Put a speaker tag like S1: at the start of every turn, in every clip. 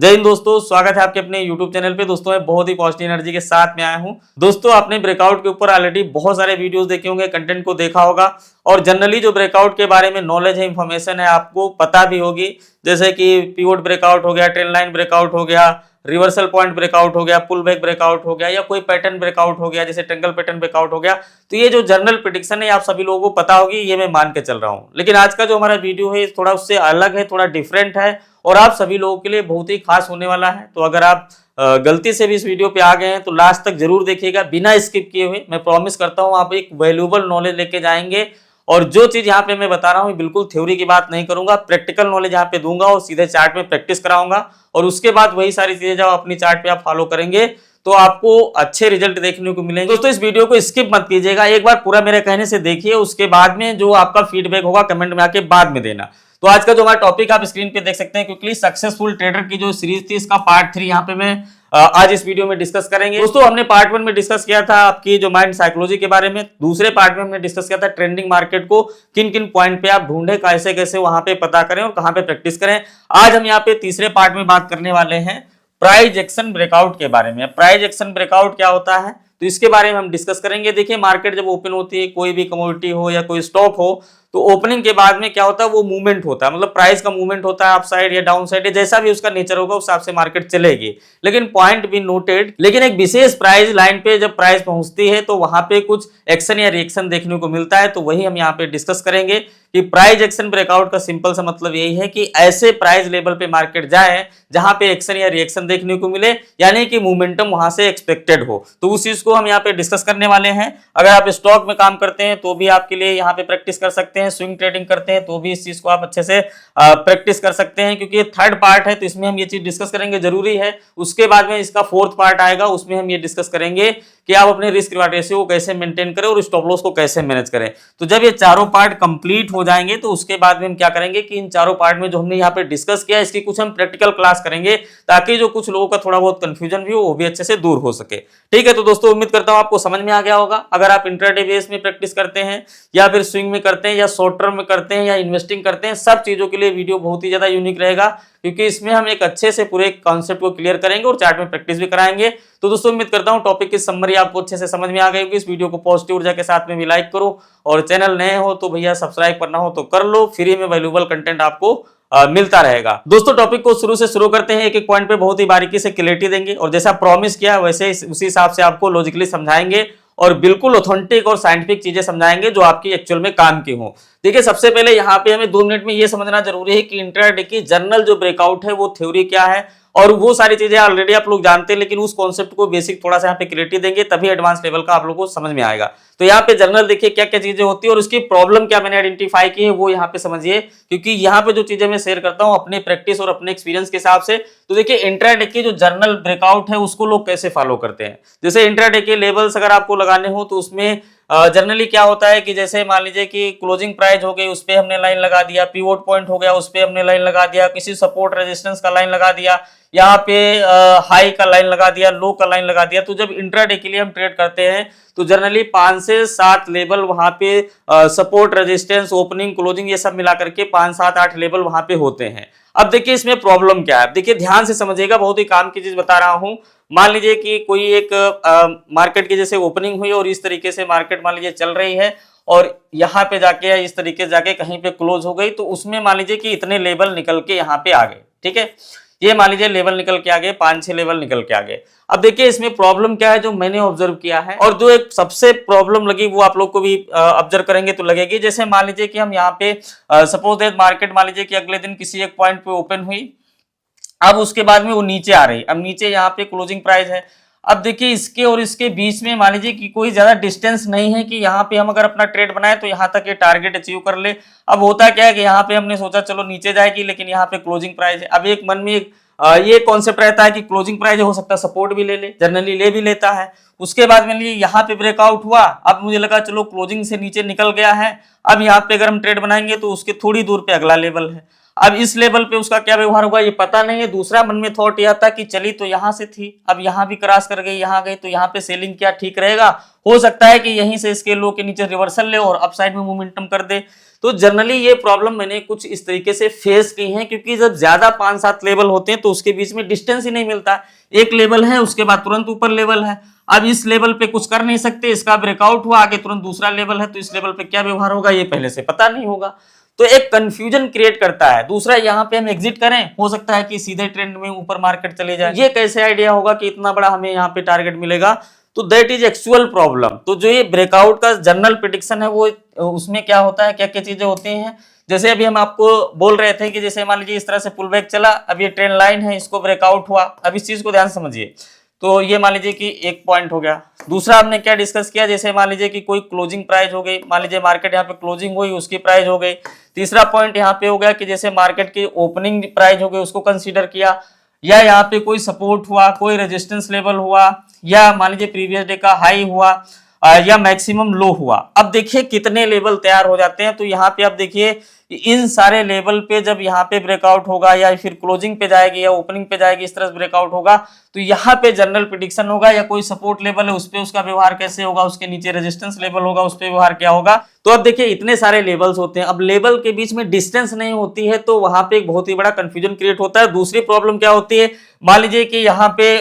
S1: जय हिंद दोस्तों, स्वागत है आपके अपने YouTube चैनल पे। दोस्तों मैं बहुत ही पॉजिटिव एनर्जी के साथ में आया हूं। दोस्तों आपने ब्रेकआउट के ऊपर ऑलरेडी बहुत सारे वीडियोस देखे होंगे, कंटेंट को देखा होगा और जनरली जो ब्रेकआउट के बारे में नॉलेज है, इंफॉर्मेशन है, आपको पता भी होगी। जैसे कि पिवोट ब्रेकआउट हो गया, ट्रेंड लाइन ब्रेकआउट हो गया, रिवर्सल पॉइंट ब्रेकआउट हो गया, पुल बैक ब्रेकआउट हो गया या कोई पैटर्न ब्रेकआउट हो गया, जैसे ट्रायंगल पैटर्न ब्रेकआउट हो गया। तो ये जो जनरल प्रेडिक्शन है आप सभी लोगों को पता होगी, ये मैं मान के चल रहा हूँ। लेकिन आज का जो हमारा वीडियो है थोड़ा उससे अलग है, थोड़ा डिफरेंट है और आप सभी लोगों के लिए बहुत ही खास होने वाला है। तो अगर आप गलती से भी इस वीडियो पे आ गए हैं तो लास्ट तक जरूर देखिएगा, बिना स्किप किए हुए। मैं प्रॉमिस करता हूँ आप एक वैल्यूएबल नॉलेज लेके जाएंगे। और जो चीज यहाँ पे मैं बता रहा हूँ बिल्कुल थ्योरी की बात नहीं करूंगा, प्रैक्टिकल नॉलेज यहाँ पे दूंगा और सीधे चार्ट में प्रैक्टिस कराऊंगा। और उसके बाद वही सारी चीजें जब अपनी चार्ट पे आप फॉलो करेंगे तो आपको अच्छे रिजल्ट देखने को मिलेंगे। दोस्तों इस वीडियो को स्किप मत कीजिएगा, एक बार पूरा मेरे कहने से देखिए, उसके बाद में जो आपका फीडबैक होगा कमेंट में आके बाद में देना। तो आज का जो हमारा टॉपिक आप स्क्रीन पे देख सकते हैं, क्विकली सक्सेसफुल ट्रेडर की जो सीरीज थी इसका पार्ट 3 यहाँ पे मैं आज इस वीडियो में डिस्कस करेंगे। दोस्तों हमने पार्ट 1 में डिस्कस किया था आपकी जो माइंड साइकोलॉजी के बारे में, दूसरे पार्ट में हमने डिस्कस किया था ट्रेंडिंग मार्केट को किन किन पॉइंट पे आप ढूंढे, कैसे कैसे वहां पे पता करें और कहां पे प्रैक्टिस करें। आज हम यहाँ पे तीसरे पार्ट में बात करने वाले हैं प्राइस एक्शन ब्रेकआउट के बारे में। प्राइस एक्शन ब्रेकआउट क्या होता है तो इसके बारे में हम डिस्कस करेंगे। देखिए मार्केट जब ओपन होती है, कोई भी कमोडिटी हो या कोई स्टॉक हो, तो ओपनिंग के बाद में क्या होता है, वो मूवमेंट होता है, मतलब प्राइस का मूवमेंट होता है, अप साइड या डाउन साइड, जैसा भी उसका नेचर होगा उस हिसाब से मार्केट चलेगी। लेकिन पॉइंट बी नोटेड, लेकिन एक विशेष प्राइस लाइन पे जब प्राइस पहुंचती है तो वहां पे कुछ एक्शन या रिएक्शन देखने को मिलता है। तो वही हम यहाँ पे डिस्कस करेंगे कि प्राइस एक्शन ब्रेकआउट का सिंपल सा मतलब यही है कि ऐसे प्राइस लेवल पे मार्केट जाए जहां पे एक्शन या रिएक्शन देखने को मिले, यानी कि मोमेंटम वहां से एक्सपेक्टेड हो। तो उस चीज को हम यहाँ पे डिस्कस करने वाले हैं। अगर आप स्टॉक में काम करते हैं तो भी आपके लिए यहाँ पे प्रैक्टिस कर सकते हैं, स्विंग ट्रेडिंग करते हैं तो भी इस चीज को आप अच्छे से प्रैक्टिस कर सकते हैं, क्योंकि ये थर्ड पार्ट है तो इसमें हम ये चीज डिस्कस करेंगे, जरूरी है। उसके बाद में इसका फोर्थ पार्ट आएगा, उसमें हम ये डिस्कस करेंगे कि आप अपने रिस्क रिवार्ड रेशियो को कैसे मेंटेन करें और स्टॉप लॉस को कैसे मैनेज करें। तो जब ये चारों पार्ट कंप्लीट हो जाएंगे तो उसके बाद में हम क्या करेंगे कि इन चारों पार्ट में जो हमने यहाँ पे डिस्कस किया इसकी कुछ हम प्रैक्टिकल क्लास करेंगे, ताकि जो कुछ लोगों का थोड़ा बहुत कंफ्यूजन भी हो वो भी अच्छे से दूर हो सके। ठीक है, तो दोस्तों उम्मीद करता हूं आपको समझ में आ गया होगा। अगर आप इंट्राडे बेस में प्रैक्टिस करते हैं या फिर स्विंग में करते हैं या शॉर्ट टर्म में करते हैं या इन्वेस्टिंग करते हैं, सब चीजों के लिए वीडियो बहुत ही ज्यादा यूनिक रहेगा, क्योंकि इसमें हम एक अच्छे से पूरे कॉन्सेप्ट को क्लियर करेंगे और चार्ट में प्रैक्टिस भी कराएंगे। तो दोस्तों उम्मीद करता हूं टॉपिक की समरी आपको अच्छे से समझ में आ गई होगी। इस वीडियो को पॉजिटिव ऊर्जा के साथ में भी लाइक करो और चैनल नए हो तो भैया सब्सक्राइब करना हो तो कर लो, फ्री में वैल्यूएबल कंटेंट आपको मिलता रहेगा। दोस्तों टॉपिक को शुरू से शुरू करते हैं, एक एक पॉइंट पे बहुत ही बारीकी से क्लैरिटी देंगे और जैसा प्रॉमिस किया वैसे उसी हिसाब से आपको लॉजिकली समझाएंगे और बिल्कुल ऑथेंटिक और साइंटिफिक चीजें समझाएंगे जो आपकी एक्चुअल में काम की हो। देखिए सबसे पहले यहाँ पे हमें 2 मिनट में ये समझना जरूरी है कि इंट्राडे की जनरल जो ब्रेकआउट है वो थ्योरी क्या है, और वो सारी चीजें ऑलरेडी आप लोग जानते हैं, लेकिन उस कॉन्सेप्ट को बेसिक थोड़ा सा यहाँ पे क्लियरिटी देंगे, तभी एडवांस लेवल का आप लोगों को समझ में आएगा। तो यहाँ पे जनरल देखिए क्या क्या चीजें होती है और उसकी प्रॉब्लम क्या मैंने आइडेंटिफाई की है वो यहाँ पे समझिए, क्योंकि यहाँ पे जो चीजें मैं शेयर करता हूँ अपने प्रैक्टिस और अपने एक्सपीरियंस के हिसाब से। तो देखिए इंट्राडे की जो जनरल ब्रेकआउट है उसको लोग कैसे फॉलो करते हैं। जैसे इंट्राडे के लेवल्स अगर आपको लगाने हो तो उसमें जनरली क्या होता है कि जैसे मान लीजिए कि क्लोजिंग प्राइस हो गई, उस पे हमने लाइन लगा दिया, पिवोट पॉइंट हो गया उस पे हमने लाइन लगा दिया, किसी सपोर्ट रेजिस्टेंस का लाइन लगा दिया, यहाँ पे हाई का लाइन लगा दिया, लो का लाइन लगा दिया। तो जब इंट्राडे के लिए हम ट्रेड करते हैं तो जनरली 5 से 7 लेवल वहां पे सपोर्ट रेजिस्टेंस ओपनिंग क्लोजिंग ये सब मिला करके 5 7 8 लेवल वहां पे होते हैं। अब देखिए इसमें प्रॉब्लम क्या है, देखिए ध्यान से समझिएगा, बहुत ही काम की चीज बता रहा हूं। मान लीजिए कि कोई एक मार्केट की जैसे ओपनिंग हुई और इस तरीके से मार्केट मान लीजिए चल रही है और यहाँ पे जाके इस तरीके से जाके कहीं पे क्लोज हो गई, तो उसमें मान लीजिए कि इतने लेवल निकल के यहाँ पे आ गए। ठीक है, ये मान लीजिए लेवल निकल के आ गए, 5-6 लेवल निकल के आ गए। अब देखिए इसमें प्रॉब्लम क्या है जो मैंने ऑब्जर्व किया है और जो एक सबसे प्रॉब्लम लगी वो आप लोग को भी ऑब्जर्व करेंगे तो लगेगी। जैसे मान लीजिए कि हम यहाँ पे सपोज दैट मार्केट मान लीजिए कि अगले दिन किसी एक पॉइंट पे ओपन हुई, अब उसके बाद में वो नीचे आ रही, अब नीचे यहाँ पे क्लोजिंग प्राइस है। अब देखिए इसके और इसके बीच में मान लीजिए कि कोई ज्यादा डिस्टेंस नहीं है कि यहाँ पे हम अगर अपना ट्रेड बनाए तो यहाँ तक ये टारगेट अचीव कर ले। अब होता क्या है कि यहाँ पे हमने सोचा चलो नीचे जाएगी, लेकिन यहाँ पे क्लोजिंग प्राइस है। अब एक मन में एक ये कॉन्सेप्ट रहता है कि क्लोजिंग प्राइस हो सकता है सपोर्ट भी ले, जनरली ले भी लेता है। उसके बाद में लिए यहाँ पे ब्रेकआउट हुआ, अब मुझे लगा चलो क्लोजिंग से नीचे निकल गया है, अब यहाँ पे अगर हम ट्रेड बनाएंगे तो उसके थोड़ी दूर पे अगला लेवल है। अब इस लेवल पे उसका क्या व्यवहार होगा ये पता नहीं है। दूसरा मन में थॉट यह था कि चली तो यहाँ से थी, अब यहाँ भी क्रॉस कर गई, यहाँ गई, तो यहाँ पे सेलिंग क्या ठीक रहेगा। हो सकता है कि यहीं से इसके लो के नीचे रिवर्सल ले और अपसाइड में मोमेंटम कर दे। तो जनरली ये प्रॉब्लम मैंने कुछ इस तरीके से फेस की है, क्योंकि जब ज्यादा 5-7 लेवल होते हैं तो उसके बीच में डिस्टेंस ही नहीं मिलता। एक लेवल है, उसके बाद तुरंत ऊपर लेवल है। अब इस लेवल पे कुछ कर नहीं सकते, इसका ब्रेकआउट हुआ, आगे तुरंत दूसरा लेवल है, तो इस लेवल पे क्या व्यवहार होगा ये पहले से पता नहीं होगा, तो एक कंफ्यूजन क्रिएट करता है। दूसरा, यहाँ पे हम एग्जिट करें, हो सकता है कि सीधे ट्रेंड में ऊपर मार्केट चले जाए। ये कैसे आइडिया होगा कि इतना बड़ा हमें यहाँ पे टारगेट मिलेगा? तो दैट इज एक्चुअल प्रॉब्लम। तो जो ये ब्रेकआउट का जनरल प्रेडिक्शन है वो उसमें क्या होता है, क्या क्या चीजें होती हैं, जैसे अभी हम आपको बोल रहे थे कि जैसे मान लीजिए इस तरह से पुल बैक चला, अब ये ट्रेंड लाइन है, इसको ब्रेकआउट हुआ। अब इस चीज को ध्यान से समझिए। तो ये मान लीजिए कि एक पॉइंट हो गया। दूसरा हमने क्या डिस्कस किया, जैसे मान लीजिए कि कोई क्लोजिंग प्राइस हो गई, मान लीजिए मार्केट यहाँ पे क्लोजिंग हुई, उसकी प्राइस हो गई। तीसरा पॉइंट यहाँ पे हो गया कि जैसे मार्केट की ओपनिंग प्राइस हो गई, उसको कंसीडर किया, या यहाँ पे कोई सपोर्ट हुआ, कोई रेजिस्टेंस लेवल हुआ, या मान लीजिए प्रीवियस डे का हाई हुआ, या मैक्सिमम लो हुआ। अब देखिए कितने लेवल तैयार हो जाते हैं। तो यहाँ पे अब देखिए इन सारे लेवल पे जब यहाँ पे ब्रेकआउट होगा, या फिर क्लोजिंग पे जाएगी या ओपनिंग पे जाएगी, इस तरह से ब्रेकआउट होगा, तो यहाँ पे जनरल प्रेडिक्शन होगा, या कोई सपोर्ट लेवल है उस पे उसका व्यवहार कैसे होगा, उसके नीचे रेजिस्टेंस लेवल होगा उस पे व्यवहार क्या होगा। तो अब देखिए इतने सारे लेवल्स होते हैं, अब लेवल के बीच में डिस्टेंस नहीं होती है तो वहां पे एक बहुत ही बड़ा कंफ्यूजन क्रिएट होता है। दूसरी प्रॉब्लम क्या होती है, मान लीजिए कि यहाँ पे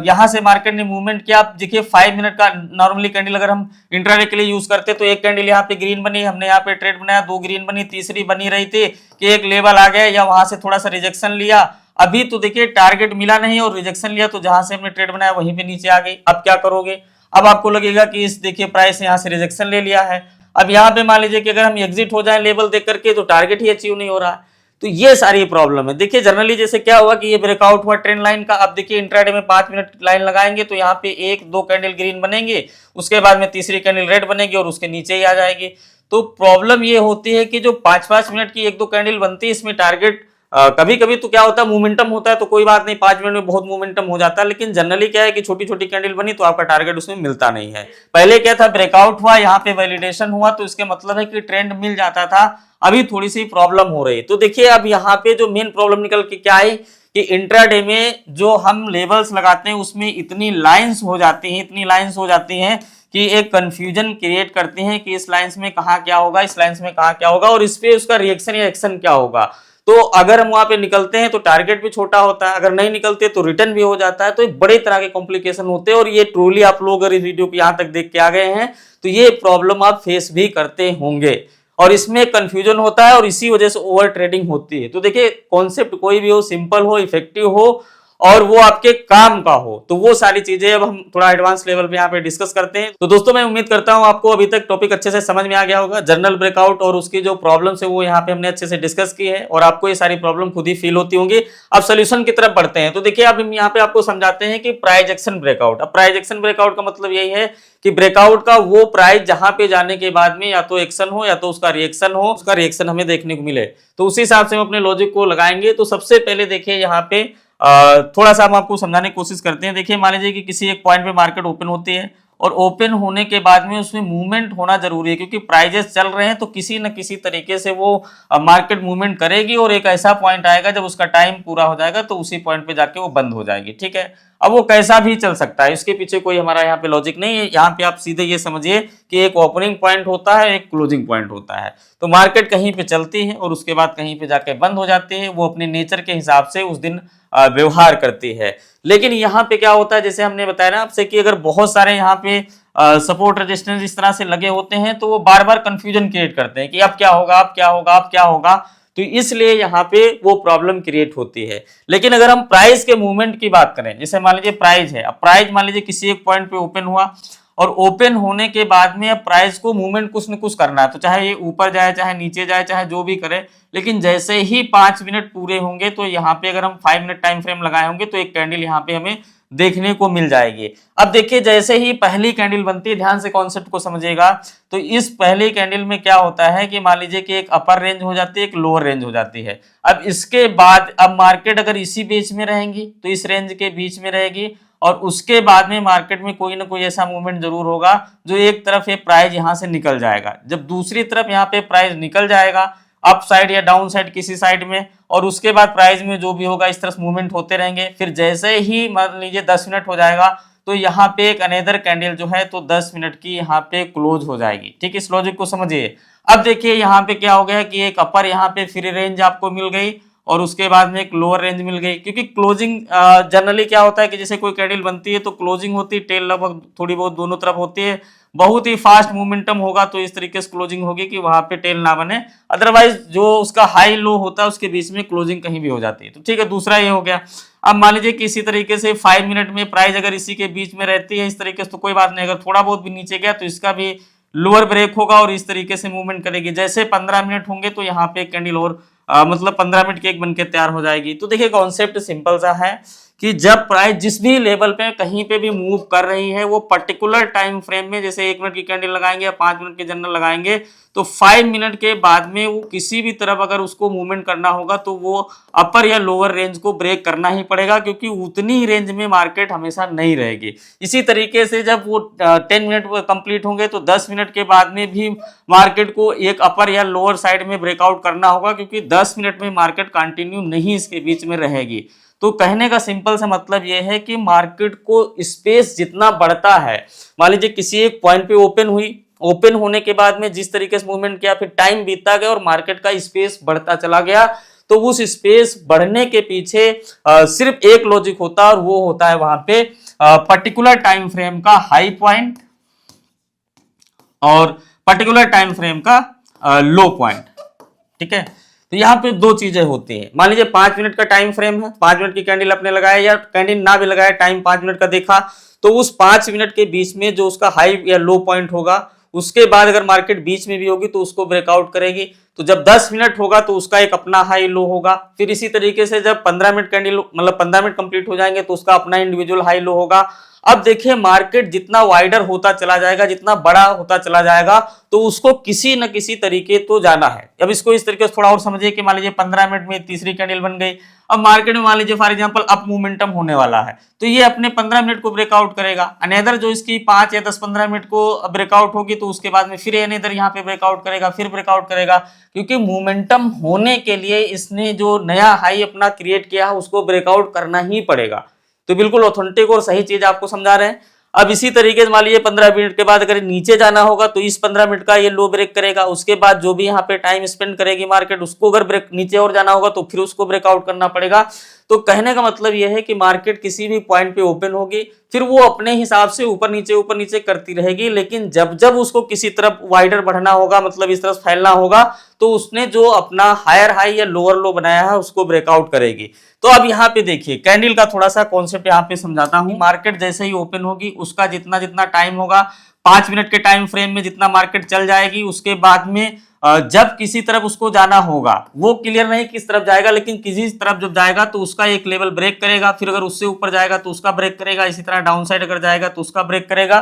S1: यहाँ से मार्केट ने मूवमेंट किया। आप देखिए 5 मिनट का नॉर्मली कैंडल अगर हम इंट्राडे के लिए यूज करते तो एक कैंडल यहाँ पे ग्रीन बनी, हमने यहाँ पे ट्रेड बनाया, 2 ग्रीन बनी, तीसरी बनी रही थी कि एक लेवल आ गया या वहां से थोड़ा सा रिजेक्शन लिया। अभी तो देखिए टारगेट मिला नहीं और रिजेक्शन लिया, तो जहां से हमने ट्रेड बनाया वहीं पे नीचे आ गई। अब क्या करोगे? अब आपको लगेगा कि इस देखिए प्राइस यहाँ से रिजेक्शन ले लिया है। अब यहाँ पे मान लीजिए कि अगर हम एग्जिट हो जाए लेवल देख करके तो टारगेट ही अचीव नहीं हो रहा है। तो ये सारी प्रॉब्लम है। देखिए जनरली जैसे क्या हुआ कि ये ब्रेकआउट हुआ ट्रेंड लाइन का। अब देखिए इंट्राडे में 5 मिनट लाइन लगाएंगे तो यहाँ पे 1-2 कैंडल ग्रीन बनेंगे, उसके बाद में तीसरी कैंडल रेड बनेगी और उसके नीचे ही आ जाएगी। तो प्रॉब्लम ये होती है कि जो 5-5 मिनट की 1-2 कैंडल बनती है, इसमें टारगेट कभी कभी तो क्या होता है, मोमेंटम होता है तो कोई बात नहीं, 5 मिनट में बहुत मोमेंटम हो जाता है। लेकिन जनरली क्या है कि छोटी छोटी कैंडल बनी तो आपका टारगेट उसमें मिलता नहीं है। पहले क्या था, ब्रेकआउट हुआ, यहाँ पे वैलिडेशन हुआ, तो इसके मतलब है कि ट्रेंड मिल जाता था। अभी थोड़ी सी प्रॉब्लम हो रही। तो देखिए अब यहाँ पे जो मेन प्रॉब्लम निकल के क्या है कि इंट्राडे में जो हम लेवल्स लगाते हैं उसमें इतनी लाइंस हो जाती हैं कि एक कंफ्यूजन क्रिएट करते हैं कि इस लाइंस में कहाँ क्या होगा, इस लाइंस में कहाँ क्या होगा, और इस पे उसका रिएक्शन या एक्शन क्या होगा। तो अगर हम वहां पे निकलते हैं तो टारगेट भी छोटा होता है, अगर नहीं निकलते तो रिटर्न भी हो जाता है। तो एक बड़े तरह के कॉम्प्लिकेशन होते हैं, और ये ट्रूली आप लोग अगर इस वीडियो को यहाँ तक देख के आ गए हैं तो ये प्रॉब्लम आप फेस भी करते होंगे, और इसमें कंफ्यूजन होता है और इसी वजह से ओवर ट्रेडिंग होती है। तो देखिए कॉन्सेप्ट कोई भी हो, सिंपल हो, इफेक्टिव हो, और वो आपके काम का हो, तो वो सारी चीजें अब हम थोड़ा एडवांस लेवल पे यहाँ पे डिस्कस करते हैं। तो दोस्तों मैं उम्मीद करता हूँ आपको अभी तक टॉपिक अच्छे से समझ में आ गया होगा। जनरल ब्रेकआउट और उसकी जो प्रॉब्लम्स है वो यहाँ पे हमने अच्छे से डिस्कस की है, और आपको ये सारी प्रॉब्लम खुद ही फील होती होंगी। अब सोल्यूशन की तरफ बढ़ते हैं। तो देखिए अब हम यहाँ पे आपको समझाते हैं कि प्राइस एक्शन ब्रेकआउट। अब प्राइस एक्शन ब्रेकआउट का मतलब यही है कि ब्रेकआउट का वो प्राइस जहां पे जाने के बाद में या तो एक्शन हो या तो उसका रिएक्शन हो, उसका रिएक्शन हमें देखने को मिले। तो उसी हिसाब से हम अपने लॉजिक को लगाएंगे। तो सबसे पहले देखिए यहाँ पे थोड़ा सा हम आपको समझाने की कोशिश करते हैं। देखिए मान लीजिए कि किसी एक पॉइंट पे मार्केट ओपन होती है, और ओपन होने के बाद में उसमें मूवमेंट होना जरूरी है, क्योंकि प्राइजेस चल रहे हैं तो किसी न किसी तरीके से वो मार्केट मूवमेंट करेगी, और एक ऐसा पॉइंट आएगा जब उसका टाइम पूरा हो जाएगा तो उसी पॉइंट पे जाके वो बंद हो जाएगी। ठीक है, अब वो कैसा भी चल सकता है, इसके पीछे कोई हमारा यहाँ पे लॉजिक नहीं है। यहाँ पे आप सीधे ये समझिए कि एक ओपनिंग पॉइंट होता है, एक क्लोजिंग पॉइंट होता है। तो मार्केट कहीं पे चलती है और उसके बाद कहीं पे जाके बंद हो जाती है, वो अपने नेचर के हिसाब से उस दिन व्यवहार करती है। लेकिन यहाँ पे क्या होता है, जैसे हमने बताया ना आपसे कि अगर बहुत सारे यहाँ पे सपोर्ट रेजिस्टेंस इस तरह से लगे होते हैं तो वो बार बार कंफ्यूजन क्रिएट करते हैं कि अब क्या होगा, अब क्या होगा, अब क्या होगा। तो इसलिए यहाँ पे वो प्रॉब्लम क्रिएट होती है। लेकिन अगर हम प्राइस के मूवमेंट की बात करें, जैसे मान लीजिए प्राइस है, अब प्राइस मान लीजिए किसी एक पॉइंट पे ओपन हुआ, और ओपन होने के बाद में अब प्राइस को मूवमेंट कुछ न कुछ करना है, तो चाहे ये ऊपर जाए, चाहे नीचे जाए, चाहे जो भी करे। लेकिन जैसे ही 5 मिनट पूरे होंगे तो यहाँ पे अगर हम 5 मिनट टाइम फ्रेम लगाए होंगे तो एक कैंडल यहाँ पे हमें देखने को मिल जाएगी। अब देखिए जैसे ही पहली कैंडल बनती है, ध्यान से कॉन्सेप्ट को समझिएगा, तो इस पहली कैंडल में क्या होता है कि मान लीजिए कि एक अपर रेंज हो जाती है, एक लोअर रेंज हो जाती है। अब इसके बाद अब मार्केट अगर इसी बीच में रहेंगी तो इस रेंज के बीच में रहेगी, और उसके बाद में मार्केट में कोई ना कोई ऐसा मूवमेंट जरूर होगा जो एक तरफ ये प्राइस यहां से निकल जाएगा। जब दूसरी तरफ यहाँ पे प्राइस निकल जाएगा अप साइड या डाउन साइड किसी साइड में, और उसके बाद प्राइस में जो भी होगा इस तरफ मूवमेंट होते रहेंगे। फिर जैसे ही मान लीजिए 10 मिनट हो जाएगा तो यहाँ पे एक अनेदर कैंडल जो है तो 10 मिनट की यहाँ पे क्लोज हो जाएगी। ठीक है, इस लॉजिक को समझिए। अब देखिए यहाँ पे क्या हो गया कि एक अपर यहाँ पे फ्री रेंज आपको मिल गई और उसके बाद में एक लोअर रेंज मिल गई, क्योंकि क्लोजिंग जनरली क्या होता है कि जैसे कोई कैंडल बनती है तो क्लोजिंग होती है, टेल लगभग थोड़ी बहुत दोनों तरफ होती है, बहुत ही फास्ट मोमेंटम होगा तो इस तरीके से क्लोजिंग होगी कि वहां पे टेल ना बने, अदरवाइज जो उसका हाई लो होता है उसके बीच में क्लोजिंग कहीं भी हो जाती है। तो ठीक है, दूसरा ये हो गया। अब मान लीजिए कि इसी तरीके से 5 मिनट में प्राइस अगर इसी के बीच में रहती है इस तरीके से तो कोई बात नहीं, अगर थोड़ा बहुत भी नीचे गया तो इसका भी लोअर ब्रेक होगा और इस तरीके से मूवमेंट करेगी। जैसे 15 मिनट होंगे तो यहाँ पे एक कैंडल और मतलब 15 मिनट की एक बनके तैयार हो जाएगी। तो देखिए कॉन्सेप्ट सिंपल सा है कि जब प्राइस जिस भी लेवल पे कहीं पे भी मूव कर रही है वो पर्टिकुलर टाइम फ्रेम में, जैसे 1 मिनट की कैंडल लगाएंगे या 5 मिनट के जनरल लगाएंगे तो 5 मिनट के बाद में वो किसी भी तरफ अगर उसको मूवमेंट करना होगा तो वो अपर या लोअर रेंज को ब्रेक करना ही पड़ेगा, क्योंकि उतनी ही रेंज में मार्केट हमेशा नहीं रहेगी। इसी तरीके से जब वो 10 मिनट कंप्लीट होंगे तो 10 मिनट के बाद में भी मार्केट को एक अपर या लोअर साइड में ब्रेकआउट करना होगा, क्योंकि 10 मिनट में मार्केट कंटिन्यू नहीं इसके बीच में रहेगी। तो कहने का सिंपल सा मतलब यह है कि मार्केट को स्पेस जितना बढ़ता है, मान लीजिए किसी एक पॉइंट पे ओपन हुई, ओपन होने के बाद में जिस तरीके से मूवमेंट किया, फिर टाइम बीतता गया और मार्केट का स्पेस बढ़ता चला गया, तो उस स्पेस बढ़ने के पीछे सिर्फ एक लॉजिक होता है और वो होता है वहां पे पर्टिकुलर टाइम फ्रेम का हाई पॉइंट और पर्टिकुलर टाइम फ्रेम का लो पॉइंट। ठीक है, तो यहाँ पे दो चीजें होती हैं। मान लीजिए 5 मिनट का टाइम फ्रेम है, 5 मिनट की कैंडल आपने लगाया या कैंडल ना भी लगाया, टाइम 5 मिनट का देखा, तो उस 5 मिनट के बीच में जो उसका हाई या लो पॉइंट होगा उसके बाद अगर मार्केट बीच में भी होगी तो उसको ब्रेकआउट करेगी। तो जब 10 मिनट होगा तो उसका एक अपना हाई लो होगा, फिर इसी तरीके से जब 15 मिनट कैंडल मतलब 15 मिनट कंप्लीट हो जाएंगे तो उसका अपना इंडिविजुअल हाई लो होगा। अब देखिए मार्केट जितना वाइडर होता चला जाएगा, जितना बड़ा होता चला जाएगा, तो उसको किसी न किसी तरीके तो जाना है। अब इसको इस तरीके से थोड़ा और समझिए कि मान लीजिए 15 मिनट में तीसरी कैंडल बन गई, अब मार्केट में मान लीजिए फॉर एग्जांपल अप मोमेंटम होने वाला है तो ये अपने 15 मिनट को ब्रेकआउट करेगा, अनेदर जो इसकी 5 या 10-15 मिनट को ब्रेकआउट होगी तो उसके बाद में फिर अनेदर यहाँ पे ब्रेकआउट करेगा, फिर ब्रेकआउट करेगा, क्योंकि मोमेंटम होने के लिए इसने जो नया हाई अपना क्रिएट किया है उसको ब्रेकआउट करना ही पड़ेगा। तो बिल्कुल ऑथेंटिक और सही चीज आपको समझा रहे हैं। अब इसी तरीके से मान लीजिए 15 मिनट के बाद अगर नीचे जाना होगा तो इस 15 मिनट का ये लो ब्रेक करेगा, उसके बाद जो भी यहाँ पे टाइम स्पेंड करेगी मार्केट उसको अगर ब्रेक नीचे और जाना होगा तो फिर उसको ब्रेकआउट करना पड़ेगा। तो कहने का मतलब यह है कि मार्केट किसी भी पॉइंट पे ओपन होगी फिर वो अपने हिसाब से ऊपर नीचे करती रहेगी, लेकिन जब जब उसको किसी तरफ वाइडर बढ़ना होगा मतलब इस तरफ फैलना होगा तो उसने जो अपना हायर हाई या लोअर लो बनाया है उसको ब्रेकआउट करेगी। तो अब यहाँ पे देखिए कैंडल का थोड़ा सा कॉन्सेप्ट यहाँ पे समझाता हूँ। मार्केट जैसे ही ओपन होगी उसका जितना जितना टाइम होगा 5 मिनट के टाइम फ्रेम में जितना मार्केट चल जाएगी, उसके बाद में जब किसी तरफ उसको जाना होगा, वो क्लियर नहीं किस तरफ जाएगा, लेकिन किसी तरफ जब जाएगा तो उसका एक लेवल ब्रेक करेगा, फिर अगर उससे ऊपर जाएगा तो उसका ब्रेक करेगा, इसी तरह डाउन साइड अगर जाएगा तो उसका ब्रेक करेगा।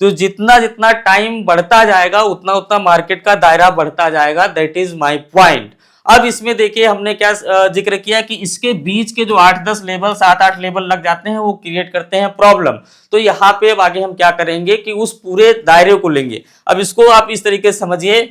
S1: तो जितना जितना टाइम बढ़ता जाएगा उतना उतना मार्केट का दायरा बढ़ता जाएगा, दैट इज माय पॉइंट। अब इसमें देखिए हमने क्या जिक्र किया कि इसके बीच के जो 8-10 लेवल 7-8 लेवल लग जाते हैं वो क्रिएट करते हैं प्रॉब्लम। तो यहाँ पे अब आगे हम क्या करेंगे कि उस पूरे दायरे को लेंगे। अब इसको आप इस तरीके से समझिए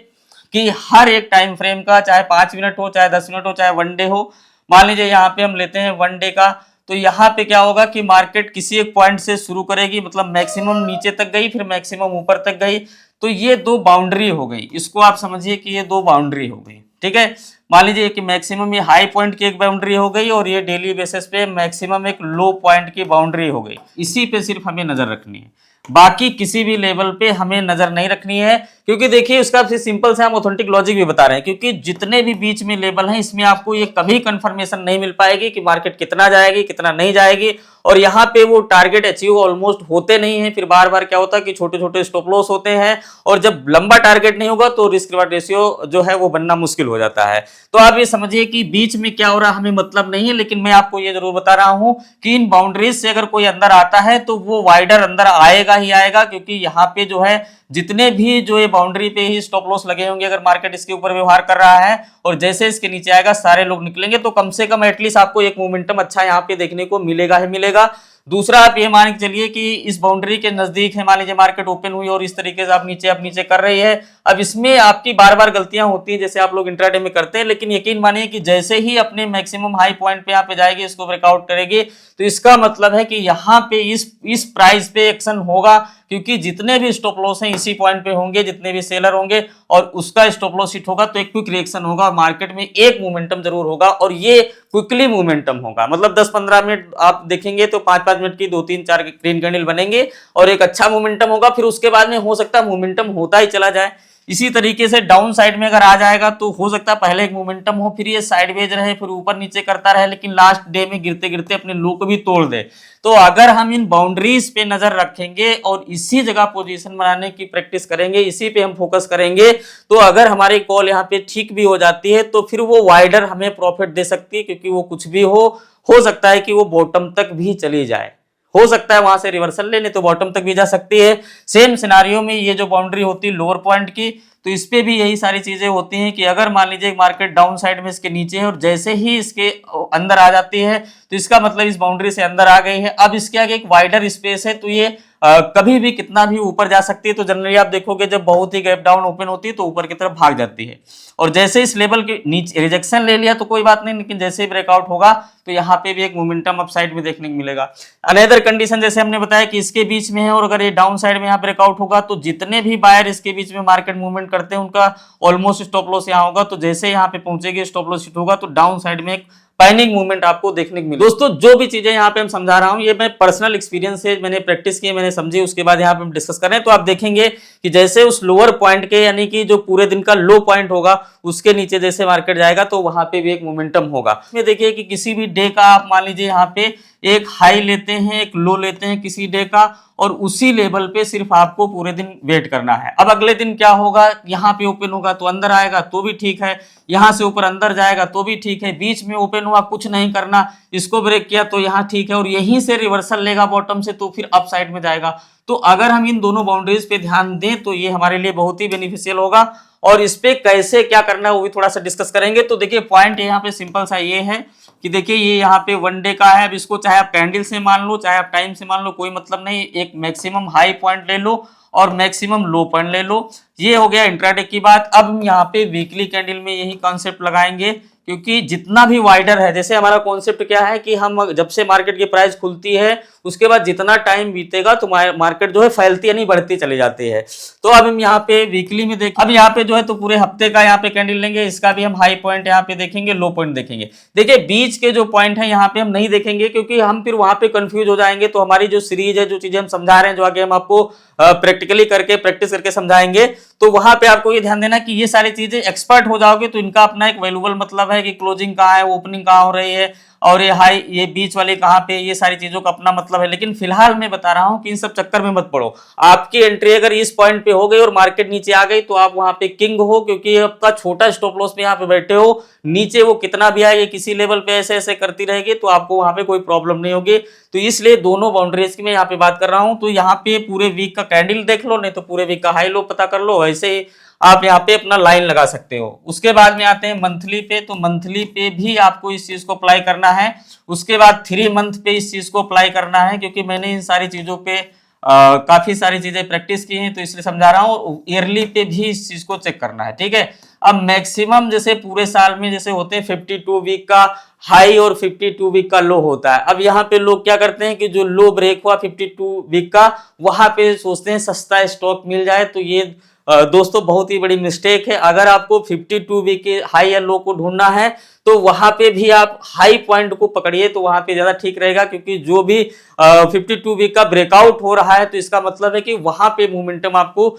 S1: कि हर एक टाइम फ्रेम का, चाहे 5 मिनट हो, चाहे 10 मिनट हो, चाहे 1 डे हो, मान लीजिए यहाँ पे हम लेते हैं 1 डे का, तो यहाँ पे क्या होगा कि मार्केट किसी एक पॉइंट से शुरू करेगी, मतलब मैक्सिमम नीचे तक गई फिर मैक्सिमम ऊपर तक गई, तो ये दो बाउंड्री हो गई। इसको आप समझिए कि ये दो बाउंड्री हो गई। ठीक है, मान लीजिए कि मैक्सिमम ये हाई पॉइंट की एक बाउंड्री हो गई और ये डेली बेसिस पे मैक्सिमम एक लो पॉइंट की बाउंड्री हो गई। इसी पे सिर्फ हमें नजर रखनी है, बाकी किसी भी लेवल पे हमें नजर नहीं रखनी है, क्योंकि देखिए उसका सिंपल से हम ऑथेंटिक लॉजिक भी बता रहे हैं, क्योंकि जितने भी बीच में लेवल हैं इसमें आपको ये कभी कंफर्मेशन नहीं मिल पाएगी कि मार्केट कितना जाएगी कितना नहीं जाएगी, और यहाँ पे वो टारगेट अचीव ऑलमोस्ट होते नहीं है। फिर बार बार क्या होता है कि छोटे छोटे स्टॉप लॉस होते हैं, और जब लंबा टारगेट नहीं होगा तो रिस्क रिवार्ड रेशियो जो है वो बनना मुश्किल हो जाता है। तो आप ये समझिए कि बीच में क्या हो रहा हमें मतलब नहीं है, लेकिन मैं आपको ये जरूर बता रहा हूं कि इन बाउंड्रीज से अगर कोई अंदर आता है तो वो वाइडर अंदर आएगा ही आएगा, क्योंकि यहाँ पे जो है जितने भी जो ये बाउंड्री पे ही स्टॉप लॉस लगे होंगे, अगर मार्केट इसके ऊपर व्यवहार कर रहा है और जैसे इसके नीचे आएगा सारे लोग निकलेंगे, तो कम से कम एटलीस्ट आपको एक मोमेंटम अच्छा यहाँ पे देखने को मिलेगा ही मिलेगा। दूसरा आप ये मान के चलिए कि इस बाउंड्री के नजदीक है, मान लीजिए मार्केट ओपन हुई और इस तरीके से आप नीचे कर रही है, अब इसमें आपकी बार बार गलतियां होती हैं जैसे आप लोग इंट्राडे में करते हैं, लेकिन यकीन मानिए कि जैसे ही अपने मैक्सिमम हाई पॉइंट पे यहाँ पे जाएगी, इसको ब्रेकआउट करेगी, तो इसका मतलब है कि यहाँ पे इस प्राइस पे एक्शन होगा, क्योंकि जितने भी स्टॉप लॉस हैं इसी पॉइंट पे होंगे, जितने भी सेलर होंगे और उसका स्टॉप लॉस हिट होगा तो एक क्विक रिएक्शन होगा और मार्केट में एक मोमेंटम जरूर होगा, और ये क्विकली मोमेंटम होगा। मतलब 10-15 मिनट आप देखेंगे तो 5-5 मिनट की 2-3-4 ग्रीन कैंडल बनेंगे और एक अच्छा मोमेंटम होगा। फिर उसके बाद में हो सकता है मोमेंटम होता ही चला जाए। इसी तरीके से डाउन साइड में अगर आ जाएगा तो हो सकता है पहले एक मोमेंटम हो, फिर ये साइडवेज रहे, फिर ऊपर नीचे करता रहे, लेकिन लास्ट डे में गिरते गिरते अपने लो को भी तोड़ दे। तो अगर हम इन बाउंड्रीज पे नजर रखेंगे और इसी जगह पोजीशन बनाने की प्रैक्टिस करेंगे, इसी पे हम फोकस करेंगे, तो अगर हमारी कॉल यहाँ पे ठीक भी हो जाती है तो फिर वो वाइडर हमें प्रॉफिट दे सकती है, क्योंकि वो कुछ भी हो सकता है कि वो बॉटम तक भी चली जाए, हो सकता है वहां से रिवर्सल लेने तो बॉटम तक भी जा सकती है। सेम सिनारियो में ये जो बाउंड्री होती है लोअर पॉइंट की, तो इस पे भी यही सारी चीजें होती हैं कि अगर मान लीजिए मार्केट डाउन साइड में इसके नीचे है और जैसे ही इसके अंदर आ जाती है तो इसका मतलब इस बाउंड्री से अंदर आ गई है। अब इसके आगे एक वाइडर स्पेस है, तो ये कभी भी कितना भी ऊपर जा सकती है। तो जनरली आप देखोगे जब बहुत ही गैप डाउन ओपन होती है तो ऊपर की तरफ भाग जाती है, और जैसे इस लेवल के नीचे रिजेक्शन ले लिया तो कोई बात नहीं, लेकिन जैसे ही ब्रेकआउट होगा तो यहाँ पे भी एक मोमेंटम अपसाइड में देखने को मिलेगा। अनदर कंडीशन जैसे हमने बताया कि इसके बीच में है और अगर ये डाउन साइड में यहाँ ब्रेकआउट होगा तो जितने भी बायर इसके बीच में मार्केट मूवमेंट करते हैं उनका ऑलमोस्ट स्टॉप लॉस यहाँ होगा। तो जैसे यहाँ पे पहुंचेगी स्टॉप लॉस हिट होगा तो डाउन साइड में एक पैनिक मूवमेंट आपको देखने को मिले। दोस्तों जो भी चीजें यहाँ पे हम समझा रहा हूँ ये मैं पर्सनल एक्सपीरियंस से मैंने प्रैक्टिस की, मैंने समझी, उसके बाद यहाँ पे हम डिस्कस कर रहे हैं। तो आप देखेंगे कि जैसे उस लोअर पॉइंट के यानी कि जो पूरे दिन का लो पॉइंट होगा उसके नीचे जैसे मार्केट जाएगा तो वहां पे भी एक मोमेंटम होगा। इसमें देखिए कि किसी भी डे का आप मान लीजिए यहाँ पे एक हाई लेते हैं, एक लो लेते हैं किसी डे का, और उसी लेवल पे सिर्फ आपको पूरे दिन वेट करना है। अब अगले दिन क्या होगा, यहाँ पे ओपन होगा तो अंदर आएगा तो भी ठीक है, यहाँ से ऊपर अंदर जाएगा तो भी ठीक है, बीच में ओपन हुआ कुछ नहीं करना, इसको ब्रेक किया तो यहाँ ठीक है, और यहीं से रिवर्सल लेगा बॉटम से तो फिर अप साइड में जाएगा। तो अगर हम इन दोनों बाउंड्रीज पे ध्यान दें तो ये हमारे लिए बहुत ही बेनिफिशियल होगा, और इस पे कैसे क्या करना है वो भी थोड़ा सा डिस्कस करेंगे। तो देखिए पॉइंट यहाँ पे सिंपल सा ये है कि देखिए ये यहाँ पे वन डे का है। अब इसको चाहे आप कैंडल से मान लो चाहे आप टाइम से मान लो, कोई मतलब नहीं, एक मैक्सिमम हाई पॉइंट ले लो और मैक्सिमम लो पॉइंट ले लो। ये हो गया इंट्राडे की बात। अब हम यहाँ पे वीकली कैंडल में यही कॉन्सेप्ट लगाएंगे, क्योंकि जितना भी वाइडर है, जैसे हमारा कॉन्सेप्ट क्या है कि हम जब से मार्केट की प्राइस खुलती है उसके बाद जितना टाइम बीतेगा तो मार्केट जो है फैलती यानी बढ़ती चली जाती है। तो अब हम यहाँ पे वीकली में देखें, अब यहाँ पे जो है तो पूरे हफ्ते का यहाँ पे कैंडल लेंगे, इसका भी हम हाई पॉइंट यहाँ पे देखेंगे, लो पॉइंट देखेंगे। देखिए बीच के जो पॉइंट है यहाँ पे हम नहीं देखेंगे, क्योंकि हम फिर वहां पे कंफ्यूज हो जाएंगे। तो हमारी जो सीरीज है, जो चीजें हम समझा रहे हैं, जो आगे हम आपको प्रैक्टिकली करके प्रैक्टिस करके समझाएंगे, तो वहां पे आपको ये ध्यान देना कि ये सारी चीजें एक्सपर्ट हो जाओगे तो इनका अपना एक वैल्यूबल मतलब है कि क्लोजिंग कहाँ है, ओपनिंग कहाँ हो रही है, और ये हाई ये बीच वाले कहाँ पे, ये सारी चीजों का अपना मतलब है। लेकिन फिलहाल मैं बता रहा हूं कि इन सब चक्कर में मत पड़ो। आपकी एंट्री अगर इस पॉइंट पे हो गई और मार्केट नीचे आ गई तो आप वहां पे किंग हो, क्योंकि आपका छोटा स्टॉप लॉस में यहाँ पे बैठे हो, नीचे वो कितना भी आएगी किसी लेवल पे ऐसे ऐसे करती रहेगी तो आपको वहां पे कोई प्रॉब्लम नहीं होगी। तो इसलिए दोनों बाउंड्रीज की मैं यहाँ पे बात कर रहा हूँ। तो यहाँ पे पूरे वीक का कैंडल देख लो, नहीं तो पूरे वीक का हाई लो पता कर लो, ऐसे ही आप यहाँ पे अपना लाइन लगा सकते हो। उसके बाद में आते हैं मंथली पे। तो मंथली पे भी आपको इस चीज को अप्लाई करना है। उसके बाद 3 मंथ पे इस चीज को अप्लाई करना है, क्योंकि मैंने इन सारी चीजों पे काफी सारी चीजें प्रैक्टिस की हैं तो इसलिए समझा रहा हूँ। ईयरली पे भी इस चीज को चेक करना है, ठीक है। अब मैक्सिमम जैसे पूरे साल में जैसे होते हैं 52 वीक का हाई और 52 वीक का लो होता है। अब यहाँ पे लोग क्या करते हैं कि जो लो ब्रेक हुआ 52 वीक का, वहां पे सोचते हैं सस्ता स्टॉक मिल जाए। तो ये दोस्तों बहुत ही बड़ी मिस्टेक है। अगर आपको 52 वीक के हाई या लो को ढूंढना है तो वहां पे भी आप हाई पॉइंट को पकड़िए, तो वहां पे ज्यादा ठीक रहेगा, क्योंकि जो भी 52 वीक का ब्रेकआउट हो रहा है तो इसका मतलब है कि वहां पे मोमेंटम आपको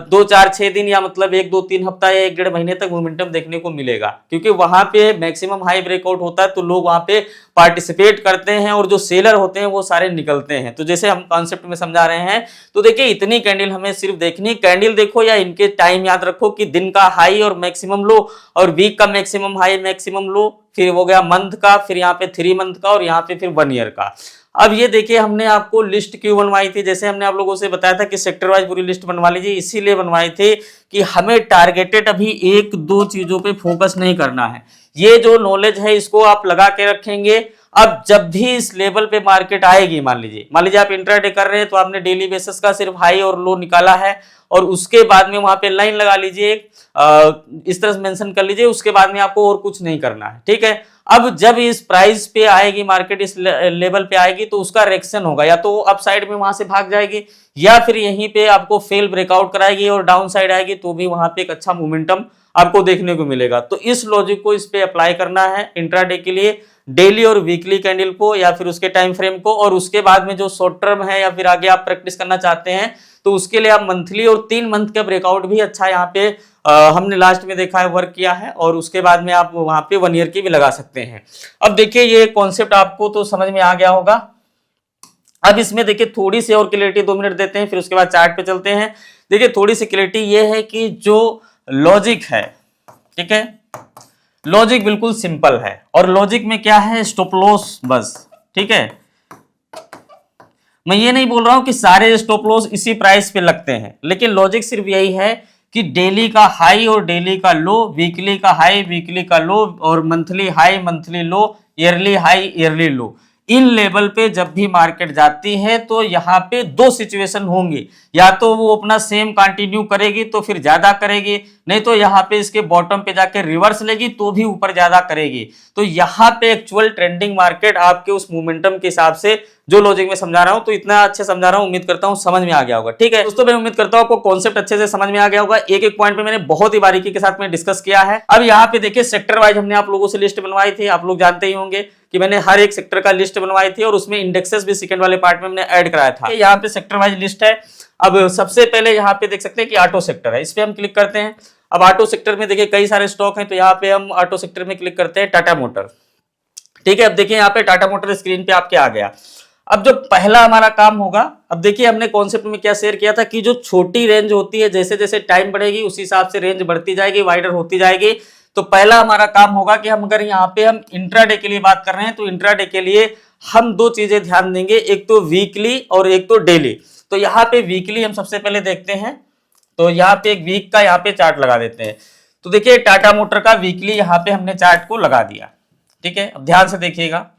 S1: 2 4 6 दिन या मतलब 1 2 3 हफ्ता या 1 1.5 महीने तक मोमेंटम देखने को मिलेगा, क्योंकि वहां पे मैक्सिमम हाई ब्रेकआउट होता है तो लोग वहां पे पार्टिसिपेट करते हैं और जो सेलर होते हैं वो सारे निकलते हैं। तो जैसे हम कॉन्सेप्ट में समझा रहे हैं, तो देखिए इतनी कैंडल हमें सिर्फ देखनी, कैंडल देखो या इनके टाइम याद रखो कि दिन का हाई और मैक्सिमम लो, और वीक का मैक्सिमम हाई मैक्सिमम लो, फिर हो गया मंथ का, फिर यहाँ पे 3 मंथ का, और यहाँ पे फिर 1 ईयर का। अब ये देखिए हमने आपको लिस्ट क्यों बनवाई थी, जैसे हमने आप लोगों से बताया था कि सेक्टर वाइज पूरी लिस्ट बनवा लीजिए, इसीलिए बनवाई थी कि हमें टारगेटेड अभी 1 2 चीजों पे फोकस नहीं करना है। ये जो नॉलेज है इसको आप लगा के रखेंगे, अब जब भी इस लेवल पे मार्केट आएगी, मान लीजिए आप इंट्राडे कर रहे हैं तो आपने डेली बेसिस का सिर्फ हाई और लो निकाला है और उसके बाद में वहां पे लाइन लगा लीजिए, इस तरह से मेंशन कर लीजिए, उसके बाद में आपको और कुछ नहीं करना है, ठीक है। अब जब इस प्राइस पे आएगी मार्केट, इस लेवल पे आएगी तो उसका रिएक्शन होगा, या तो अप साइड में वहां से भाग जाएगी या फिर यहीं पे आपको फेल ब्रेकआउट कराएगी और डाउन साइड आएगी तो भी वहां पे एक अच्छा मोमेंटम आपको देखने को मिलेगा। तो इस लॉजिक को इस पे अप्लाई करना है इंट्राडे के लिए, डेली और वीकली कैंडल को या फिर उसके टाइम फ्रेम को, और उसके बाद में जो शॉर्ट टर्म है या फिर आगे आप प्रैक्टिस करना चाहते हैं तो उसके लिए आप मंथली और 3 मंथ का ब्रेकआउट भी अच्छा यहाँ पे हमने लास्ट में देखा है वर्क किया है, और उसके बाद में आप वहां पे 1 ईयर की भी लगा सकते हैं। अब देखिए ये कॉन्सेप्ट आपको तो समझ में आ गया होगा। अब इसमें देखिए थोड़ी सी और क्लियरिटी 2 मिनट देते हैं, फिर उसके बाद चार्ट पे चलते हैं। देखिए थोड़ी सी क्लियरिटी ये है कि जो लॉजिक है, ठीक है, लॉजिक बिल्कुल सिंपल है, और लॉजिक में क्या है, स्टॉप लॉस बस, ठीक है। मैं ये नहीं बोल रहा हूं कि सारे स्टॉप लॉस इसी प्राइस पे लगते हैं, लेकिन लॉजिक सिर्फ यही है कि डेली का हाई और डेली का लो, वीकली का हाई वीकली का लो, और monthly high monthly low, yearly high yearly low, in level पे जब भी मार्केट जाती है तो यहाँ पे 2 सिचुएशन होंगी, या तो वो अपना सेम कंटिन्यू करेगी तो फिर ज्यादा करेगी, नहीं तो यहाँ पे इसके बॉटम पे जाके रिवर्स लेगी तो भी ऊपर ज्यादा करेगी। तो यहाँ पे एक्चुअल ट्रेंडिंग मार्केट आपके उस मोमेंटम के हिसाब से जो लॉजिक में समझा रहा हूं, तो इतना अच्छे समझा रहा हूं, उम्मीद करता हूं समझ में आ गया होगा, ठीक है दोस्तों। मैं उम्मीद करता हूं आपको कॉन्सेप्ट अच्छे से समझ में आ गया होगा। एक एक पॉइंट पे मैंने बहुत ही बारीकी के साथ में डिस्कस किया है। अब यहाँ पे देखिए सेक्टर वाइज हमने आप लोगों से लिस्ट बनवाई थी, आप लोग जानते ही होंगे कि मैंने हर एक सेक्टर का लिस्ट बनवाई थी और उसमें इंडेक्सेस भी सेकंड वाले पार्ट में हमने ऐड कराया था। यहाँ पे सेक्टर वाइज लिस्ट है। अब सबसे पहले यहाँ पे देख सकते हैं कि ऑटो सेक्टर है, इस पे हम क्लिक करते हैं। अब ऑटो सेक्टर में देखिए कई सारे स्टॉक हैं, तो यहाँ पे हम ऑटो सेक्टर में क्लिक करते हैं टाटा मोटर, ठीक है। अब देखिए यहाँ पे टाटा मोटर स्क्रीन पे आपके आ गया। अब जो पहला हमारा काम होगा, अब देखिए हमने कॉन्सेप्ट में क्या शेयर किया था कि जो छोटी रेंज होती है, जैसे जैसे टाइम बढ़ेगी उसी हिसाब से रेंज बढ़ती जाएगी, वाइडर होती जाएगी। तो पहला हमारा काम होगा कि हम अगर यहाँ पे हम इंट्राडे के लिए बात कर रहे हैं तो इंट्राडे के लिए हम 2 चीजें ध्यान देंगे, एक तो वीकली और एक तो डेली। तो यहाँ पे वीकली हम सबसे पहले देखते हैं, तो यहाँ पे एक वीक का यहाँ पे चार्ट लगा देते हैं। तो देखिए टाटा मोटर का वीकली यहाँ पे हमने चार्ट को लगा दिया, ठीक है। अब ध्यान से देखिएगा,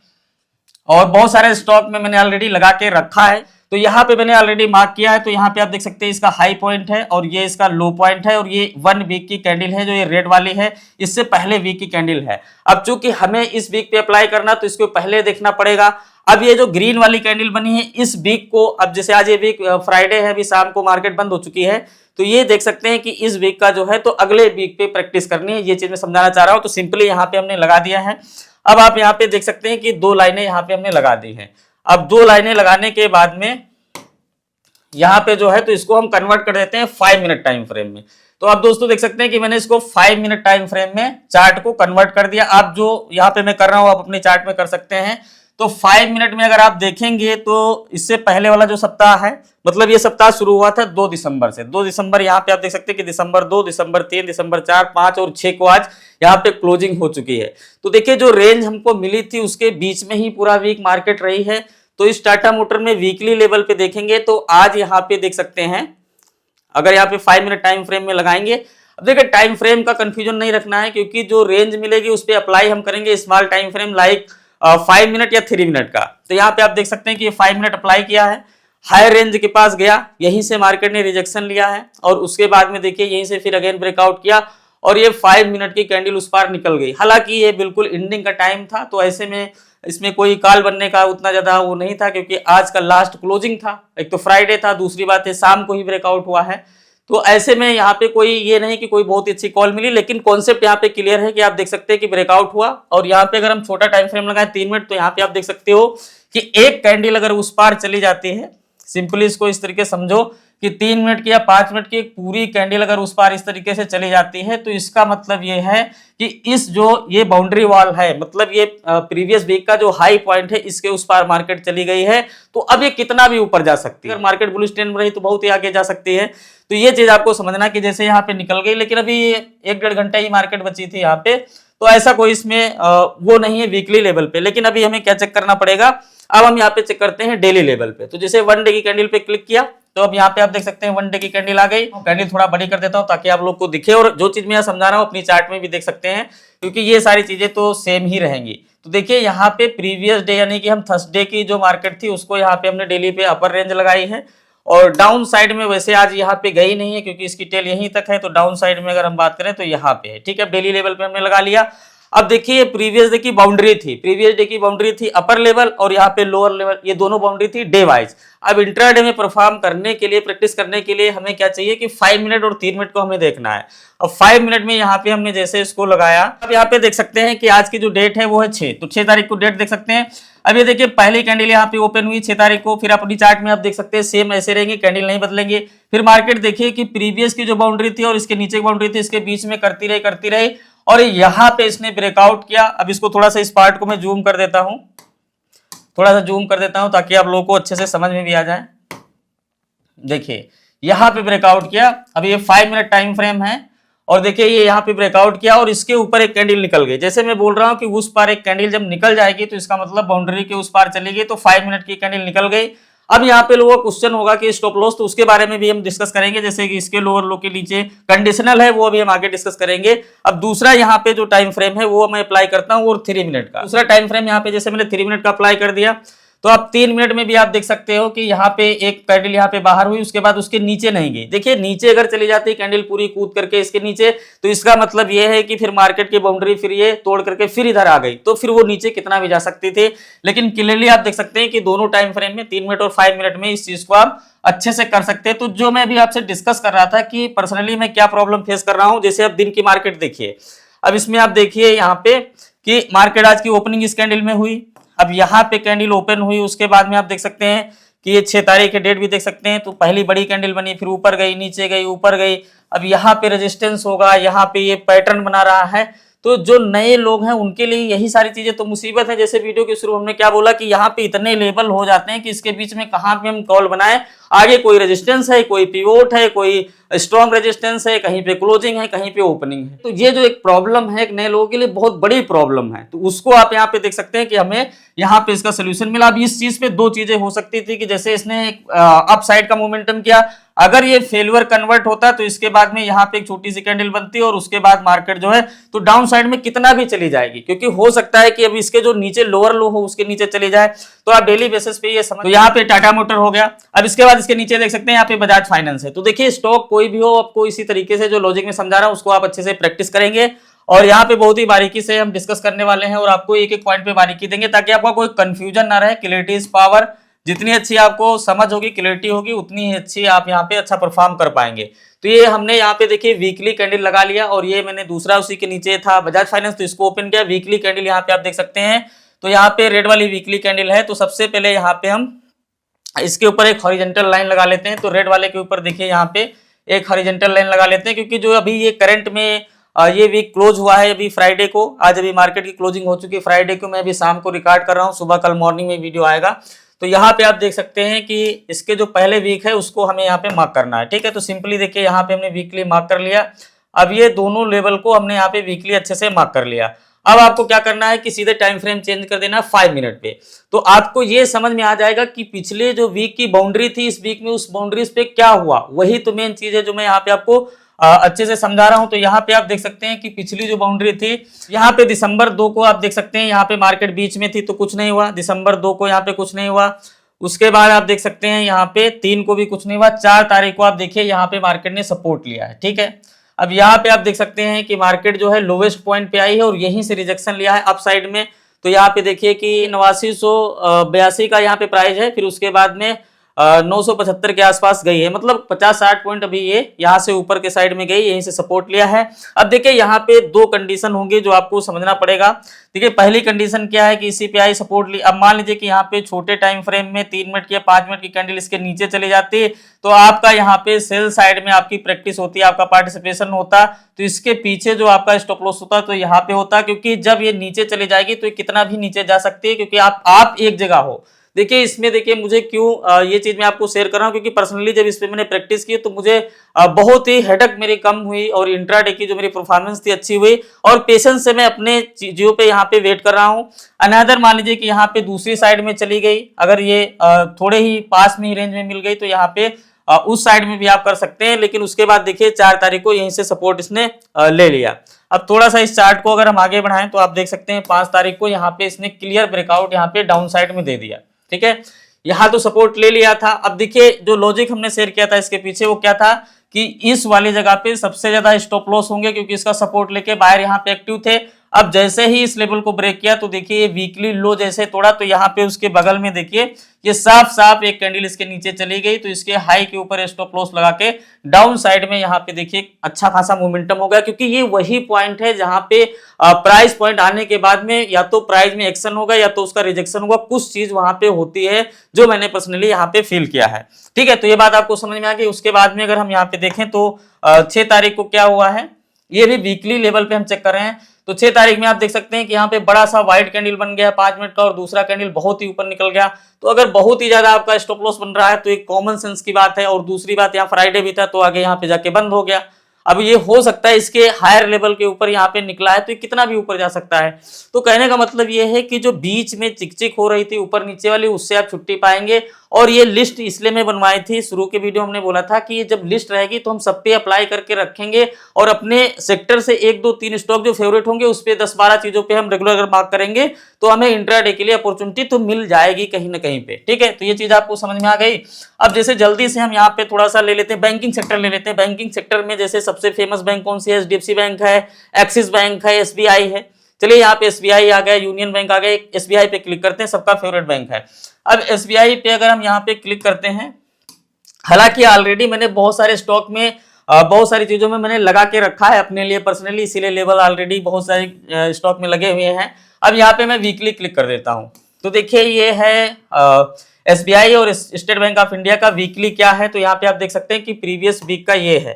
S1: और बहुत सारे स्टॉक में मैंने ऑलरेडी लगा के रखा है, तो यहाँ पे मैंने ऑलरेडी मार्क किया है। तो यहाँ पे आप देख सकते हैं इसका हाई पॉइंट है और ये इसका लो पॉइंट है, और ये 1 वीक की कैंडल है जो ये रेड वाली है, इससे पहले वीक की कैंडल है। अब चूंकि हमें इस वीक पे अप्लाई करना तो इसको पहले देखना पड़ेगा। अब ये जो ग्रीन वाली कैंडल बनी है इस वीक को, अब जैसे आज ये वीक फ्राइडे है, अभी शाम को मार्केट बंद हो चुकी है, तो ये देख सकते हैं कि इस वीक का जो है तो अगले वीक पे प्रैक्टिस करनी है, ये चीज मैं समझाना चाह रहा हूं। तो सिंपली यहाँ पे हमने लगा दिया है। अब आप यहाँ पे देख सकते हैं कि 2 लाइनें यहाँ पे हमने लगा दी हैं। अब 2 लाइनें लगाने के बाद में यहाँ पे जो है तो इसको हम कन्वर्ट कर देते हैं 5 मिनट टाइम फ्रेम में। तो आप दोस्तों देख सकते हैं कि मैंने इसको 5 मिनट टाइम फ्रेम में चार्ट को कन्वर्ट कर दिया। आप जो यहाँ पे मैं कर रहा हूँ आप अपने चार्ट में कर सकते हैं। तो 5 मिनट में अगर आप देखेंगे तो इससे पहले वाला जो सप्ताह है, मतलब ये सप्ताह शुरू हुआ था 2 दिसंबर से। 2 दिसंबर यहाँ पे आप देख सकते हैं कि दिसंबर 2, दिसंबर 3, दिसंबर 4, 5 और 6 को आज यहाँ पे क्लोजिंग हो चुकी है। तो देखिए जो रेंज हमको मिली थी उसके बीच में ही पूरा वीक मार्केट रही है। तो इस टाटा मोटर में वीकली लेवल पे देखेंगे तो आज यहाँ पे देख सकते हैं, अगर यहाँ पे 5 मिनट टाइम फ्रेम में लगाएंगे, अब देखिए टाइम फ्रेम का कंफ्यूजन नहीं रखना है, क्योंकि जो रेंज मिलेगी उस पर अप्लाई हम करेंगे small time frame like 5 minute या 3 मिनट का। तो यहाँ पे आप देख सकते हैं कि ये 5 मिनट अप्लाई किया है, हायर रेंज के पास गया, यहीं से मार्केट ने रिजेक्शन लिया है और उसके बाद में देखिए यहीं से फिर अगेन ब्रेकआउट किया और ये 5 मिनट की कैंडल उस पार निकल गई। हालांकि ये बिल्कुल एंडिंग का टाइम था, तो ऐसे में इसमें कोई कॉल बनने का उतना ज्यादा वो नहीं था, क्योंकि आज का लास्ट क्लोजिंग था। एक तो फ्राइडे था, दूसरी बात है शाम को ही ब्रेकआउट हुआ है। तो ऐसे में यहाँ पे कोई ये नहीं कि कोई बहुत ही अच्छी कॉल मिली, लेकिन कॉन्सेप्ट यहाँ पे क्लियर है कि आप देख सकते हैं कि ब्रेकआउट हुआ। और यहाँ पे अगर हम छोटा टाइम फ्रेम लगाए 3 मिनट, तो यहाँ पे आप देख सकते हो कि एक कैंडल अगर उस पार चली जाती है, सिंपली इसको इस तरीके समझो कि 3 मिनट की या 5 मिनट की एक पूरी कैंडल अगर उस पार इस तरीके से चली जाती है, तो इसका मतलब ये है कि इस जो ये बाउंड्री वॉल है, मतलब ये प्रीवियस वीक का जो हाई पॉइंट है, इसके उस पार मार्केट चली गई है। तो अब ये कितना भी ऊपर जा सकती है, अगर मार्केट बुलिश ट्रेंड में रही तो बहुत ही आगे जा सकती है। तो ये चीज आपको समझना कि जैसे यहाँ पे निकल गई, लेकिन अभी 1-1.5 घंटा ही मार्केट बची थी यहाँ पे, तो ऐसा कोई इसमें वो नहीं है वीकली लेवल पे। लेकिन अभी हमें क्या चेक करना पड़ेगा, अब हम यहाँ पे चेक करते हैं डेली लेवल पे। तो जैसे 1 डे की कैंडल पे क्लिक किया, तो अब यहाँ पे आप देख सकते हैं 1 डे की कैंडल आ गई। कैंडल थोड़ा बड़ी कर देता हूँ ताकि आप लोग को दिखे, और जो चीज मैं यहाँ समझा रहा हूँ अपनी चार्ट में भी देख सकते हैं, क्योंकि ये सारी चीजें तो सेम ही रहेंगी। तो देखिए यहाँ पे प्रीवियस डे यानी कि हम थर्सडे की जो मार्केट थी उसको यहाँ पे हमने डेली पे अपर रेंज लगाई है, और डाउन साइड में वैसे आज यहाँ पे गई नहीं है क्योंकि इसकी टेल यहीं तक है, तो डाउन साइड में अगर हम बात करें तो यहाँ पे है। ठीक है, डेली लेवल पे हमने लगा लिया। अब देखिए प्रीवियस डे की बाउंड्री थी, प्रीवियस डे की बाउंड्री थी अपर लेवल और यहाँ पे लोअर लेवल, ये दोनों बाउंड्री थी डे वाइज। अब इंट्राडे में परफॉर्म करने के लिए, प्रैक्टिस करने के लिए हमें क्या चाहिए कि 5 मिनट और 3 मिनट को हमें देखना है। अब 5 मिनट में यहाँ पे हमने जैसे इसको लगाया, अब यहाँ पे देख सकते हैं कि आज की जो डेट है वो है 6, तो 6 तारीख को डेट देख सकते हैं। अब ये देखिए पहली कैंडल यहाँ पे ओपन हुई 6 तारीख को, फिर अपनी चार्ट में आप देख सकते हैं सेम ऐसे रहेंगे, कैंडल नहीं बदलेंगे। फिर मार्केट देखिए कि प्रीवियस की जो बाउंड्री थी और इसके नीचे की बाउंड्री थी, इसके बीच में करती रही और यहाँ पे इसने ब्रेकआउट किया। अब इसको थोड़ा सा इस पार्ट को मैं जूम कर देता हूं, थोड़ा सा जूम कर देता हूं ताकि आप लोगों को अच्छे से समझ में भी आ जाए। देखिए यहाँ पे ब्रेकआउट किया, अब ये 5 मिनट टाइम फ्रेम है और देखिए ये यहाँ पे ब्रेकआउट किया और इसके ऊपर एक कैंडल निकल गई। जैसे मैं बोल रहा हूँ कि उस पार एक कैंडल जब निकल जाएगी तो इसका मतलब बाउंड्री के उस पार चली गई, तो 5 मिनट की कैंडल निकल गई। अब यहाँ पे लोगों का क्वेश्चन होगा कि स्टॉप लॉस, तो उसके बारे में भी हम डिस्कस करेंगे, जैसे कि इसके लोअर लो के नीचे कंडीशनल है वो अभी हम आगे डिस्कस करेंगे। अब दूसरा यहाँ पे जो टाइम फ्रेम है वो मैं अप्लाई करता हूँ, और 3 मिनट का दूसरा टाइम फ्रेम यहाँ पे जैसे मैंने 3 मिनट का अप्लाई कर दिया, तो आप 3 मिनट में भी आप देख सकते हो कि यहाँ पे एक कैंडल यहाँ पे बाहर हुई, उसके बाद उसके नीचे नहीं गई। देखिए नीचे अगर चली जाती कैंडल पूरी कूद करके इसके नीचे, तो इसका मतलब ये है कि फिर मार्केट की बाउंड्री फिर ये तोड़ करके फिर इधर आ गई, तो फिर वो नीचे कितना भी जा सकती थी। लेकिन क्लियरली आप देख सकते हैं कि दोनों टाइम फ्रेम में 3 मिनट और 5 मिनट में इस चीज को आप अच्छे से कर सकते हैं। तो जो मैं अभी आपसे डिस्कस कर रहा था कि पर्सनली मैं क्या प्रॉब्लम फेस कर रहा हूं, जैसे अब दिन की मार्केट देखिए, अब इसमें आप देखिए यहाँ पे कि मार्केट आज की ओपनिंग इस कैंडल में हुई, अब यहाँ पे कैंडल ओपन हुई, उसके बाद में आप देख सकते हैं कि ये 6 तारीख के डेट भी देख सकते हैं, तो पहली बड़ी कैंडल बनी, फिर ऊपर गई, नीचे गई, ऊपर गई। अब यहाँ पे रेजिस्टेंस होगा, यहाँ पे ये पैटर्न बना रहा है। तो जो नए लोग हैं उनके लिए यही सारी चीजें तो मुसीबत है। जैसे वीडियो के शुरू हमने क्या बोला कि यहाँ पे इतने लेवल हो जाते हैं कि इसके बीच में कहाँ पे हम कॉल बनाए, आगे कोई रेजिस्टेंस है, कोई पिवोट है, कोई स्ट्रॉन्ग रेजिस्टेंस है, कहीं पे क्लोजिंग है, कहीं पे ओपनिंग है। तो ये जो एक प्रॉब्लम है एक नए लोगों के लिए बहुत बड़ी प्रॉब्लम है, तो उसको आप यहाँ पे देख सकते हैं कि हमें यहाँ पे इसका सोल्यूशन मिला। अब इस चीज पे दो चीजें हो सकती थी कि जैसे इसने अप साइड का मोमेंटम किया, अगर ये फेलियर कन्वर्ट होता तो इसके बाद में यहाँ पे एक छोटी सी कैंडल बनती और उसके बाद मार्केट जो है तो डाउन साइड में कितना भी चली जाएगी, क्योंकि हो सकता है कि अब इसके जो नीचे लोअर लो हो उसके नीचे चली जाए। तो आप डेली बेसिस पे ये समझ, तो यहाँ पे टाटा मोटर हो गया। अब इसके बाद इसके नीचे देख सकते हैं यहाँ पे बजाज फाइनेंस है। तो देखिए स्टॉक कोई भी हो, आपको इसी तरीके से जो लॉजिक में समझा रहा हूं उसको आप अच्छे से प्रैक्टिस करेंगे, और यहाँ पे बहुत ही बारीकी से हम डिस्कस करने वाले हैं और आपको एक एक पॉइंट पे बारीकी देंगे ताकि आपका कोई कंफ्यूजन ना रहे। क्लैरिटी इज पावर, जितनी अच्छी आपको समझ होगी, क्लैरिटी होगी, उतनी ही अच्छी आप यहाँ पे अच्छा परफॉर्म कर पाएंगे। तो ये हमने यहाँ पे देखिए वीकली कैंडल लगा लिया, और ये मैंने दूसरा उसी के नीचे था बजाज फाइनेंस, तो इसको ओपन किया। वीकली कैंडल यहाँ पे आप देख सकते हैं, तो यहाँ पे रेड वाली वीकली कैंडल है। तो सबसे पहले यहाँ पे हम इसके ऊपर एक हॉरिजॉन्टल लाइन लगा लेते हैं। तो रेड वाले के ऊपर देखिए यहाँ पे एक हॉरिजॉन्टल लाइन लगा लेते हैं, क्योंकि जो अभी ये करंट में ये वीक क्लोज हुआ है अभी फ्राइडे को, आज अभी मार्केट की क्लोजिंग हो चुकी है फ्राइडे को, मैं अभी शाम को रिकॉर्ड कर रहा हूँ, सुबह कल मॉर्निंग में वीडियो आएगा। तो यहाँ पे आप देख सकते हैं कि इसके जो पहले वीक है उसको हमें यहाँ पे मार्क करना है। ठीक है, तो सिंपली देखिए यहाँ पे हमने वीकली मार्क कर लिया। अब ये दोनों लेवल को हमने यहाँ पे वीकली अच्छे से मार्क कर लिया। अब आपको क्या करना है कि सीधे टाइम फ्रेम चेंज कर देना 5 मिनट पे, तो आपको ये समझ में आ जाएगा कि पिछले जो वीक की बाउंड्री थी इस वीक में उस बाउंड्रीज पे क्या हुआ। वही तो मेन चीज है जो मैं यहाँ पे आपको अच्छे से समझा रहा हूं। तो यहाँ पे आप देख सकते हैं कि पिछली जो बाउंड्री थी, यहाँ पे दिसंबर 2 को आप देख सकते हैं यहाँ पे मार्केट बीच में थी तो कुछ नहीं हुआ, दिसंबर 2 को यहाँ पे कुछ नहीं हुआ। उसके बाद आप देख सकते हैं यहाँ पे 3 को भी कुछ नहीं हुआ। 4 तारीख को आप देखिए यहाँ पे मार्केट ने सपोर्ट लिया है। ठीक है, अब यहाँ पे आप देख सकते हैं कि मार्केट जो है लोवेस्ट पॉइंट पे आई है और यहीं से रिजेक्शन लिया है अप साइड में। तो यहाँ पे देखिए कि 8982 का यहाँ पे प्राइस है, फिर उसके बाद में 975 के आसपास गई है, मतलब 50-60 पॉइंट अभी ये यहाँ से ऊपर के साइड में गई, यहीं से सपोर्ट लिया है। अब देखिए यहाँ पे दो कंडीशन होंगे जो आपको समझना पड़ेगा। देखिए पहली कंडीशन क्या है कि इसी पे आई सपोर्ट ली। अब मान लीजिए कि यहाँ पे छोटे टाइम फ्रेम में 3 मिनट या 5 मिनट की कैंडल इसके नीचे चली जाती, तो आपका यहाँ पे सेल साइड में आपकी प्रैक्टिस होती है, आपका पार्टिसिपेशन होता, तो इसके पीछे जो आपका स्टॉप लॉस होता तो यहाँ पे होता, क्योंकि जब ये नीचे चली जाएगी तो ये कितना भी नीचे जा सकती है, क्योंकि आप एक जगह हो। देखिए इसमें देखिए मुझे क्यों ये चीज मैं आपको शेयर कर रहा हूँ, क्योंकि पर्सनली जब इस पे मैंने प्रैक्टिस की तो मुझे बहुत ही हेडेक मेरी कम हुई और इंट्राडे की जो मेरी परफॉर्मेंस थी अच्छी हुई, और पेशेंस से मैं अपने चीजों पे यहाँ पे वेट कर रहा हूँ। अनदर मान लीजिए कि यहाँ पे दूसरी साइड में चली गई, अगर ये थोड़े ही पास में ही रेंज में मिल गई तो यहाँ पे उस साइड में भी आप कर सकते हैं। लेकिन उसके बाद देखिए 4 तारीख को यहीं से सपोर्ट इसने ले लिया। अब थोड़ा सा इस चार्ट को अगर हम आगे बढ़ाएं तो आप देख सकते हैं 5 तारीख को यहाँ पे इसने क्लियर ब्रेकआउट यहाँ पे डाउन साइड में दे दिया। ठीक है, यहाँ तो सपोर्ट ले लिया था। अब देखिए जो लॉजिक हमने शेयर किया था इसके पीछे वो क्या था कि इस वाली जगह पे सबसे ज्यादा स्टॉप लॉस होंगे, क्योंकि इसका सपोर्ट लेके बायर यहाँ पे एक्टिव थे। अब जैसे ही इस लेवल को ब्रेक किया तो देखिए वीकली लो जैसे तोड़ा तो यहाँ पे उसके बगल में देखिए ये साफ साफ एक कैंडल इसके नीचे चली गई, तो इसके हाई के ऊपर स्टॉप लॉस लगा के डाउन साइड में यहाँ पे देखिए अच्छा खासा मोमेंटम हो गया, क्योंकि ये वही पॉइंट है जहां पे प्राइस पॉइंट आने के बाद में या तो प्राइस में एक्शन होगा या तो उसका रिजेक्शन होगा, कुछ चीज वहां पे होती है जो मैंने पर्सनली यहाँ पे फील किया है। ठीक है, तो ये बात आपको समझ में आ गई। उसके बाद में अगर हम यहाँ पे देखें तो 6 तारीख को क्या हुआ है, ये भी वीकली लेवल पे हम चेक कर रहे हैं। तो 6 तारीख में आप देख सकते हैं कि यहाँ पे बड़ा सा व्हाइट कैंडल बन गया 5 मिनट का, और दूसरा कैंडल बहुत ही ऊपर निकल गया। तो अगर बहुत ही ज्यादा आपका स्टॉप लॉस बन रहा है तो एक कॉमन सेंस की बात है। और दूसरी बात, यहाँ फ्राइडे भी था तो आगे यहाँ पे जाके बंद हो गया। अब ये हो सकता है इसके हायर लेवल के ऊपर यहाँ पे निकला है तो ये कितना भी ऊपर जा सकता है। तो कहने का मतलब ये है कि जो बीच में चिकचिक हो रही थी ऊपर नीचे वाली, उससे आप छुट्टी पाएंगे। और ये लिस्ट इसलिए मैं बनवाई थी, शुरू के वीडियो हमने बोला था कि ये जब लिस्ट रहेगी तो हम सब पे अप्लाई करके रखेंगे और अपने सेक्टर से 1 2 3 स्टॉक जो फेवरेट होंगे उस पे 10 12 चीजों पे हम रेगुलर मार्क करेंगे, तो हमें इंट्राडे के लिए अपॉर्चुनिटी तो मिल जाएगी कहीं ना कहीं पे। ठीक है, तो ये चीज आपको समझ में आ गई। अब जैसे जल्दी से हम यहाँ पे थोड़ा सा ले लेते हैं, बैंकिंग सेक्टर ले लेते हैं। बैंकिंग सेक्टर में जैसे सबसे फेमस बैंक कौन सी है, HDFC बैंक है, एक्सिस बैंक है, SBI है। चलिए यहाँ पे SBI आ गया, यूनियन बैंक आ गया, SBI पे क्लिक करते हैं, सबका फेवरेट बैंक है। अब SBI पे अगर हम यहाँ पे क्लिक करते हैं, हालांकि ऑलरेडी मैंने बहुत सारे स्टॉक में बहुत सारी चीजों में मैंने लगा के रखा है अपने लिए पर्सनली, इसीलिए लेवल ऑलरेडी बहुत सारे स्टॉक में लगे हुए हैं। अब यहाँ पे मैं वीकली क्लिक कर देता हूँ तो देखिए ये है SBI और स्टेट बैंक ऑफ इंडिया का वीकली क्या है। तो यहाँ पे आप देख सकते हैं कि प्रीवियस वीक का ये है।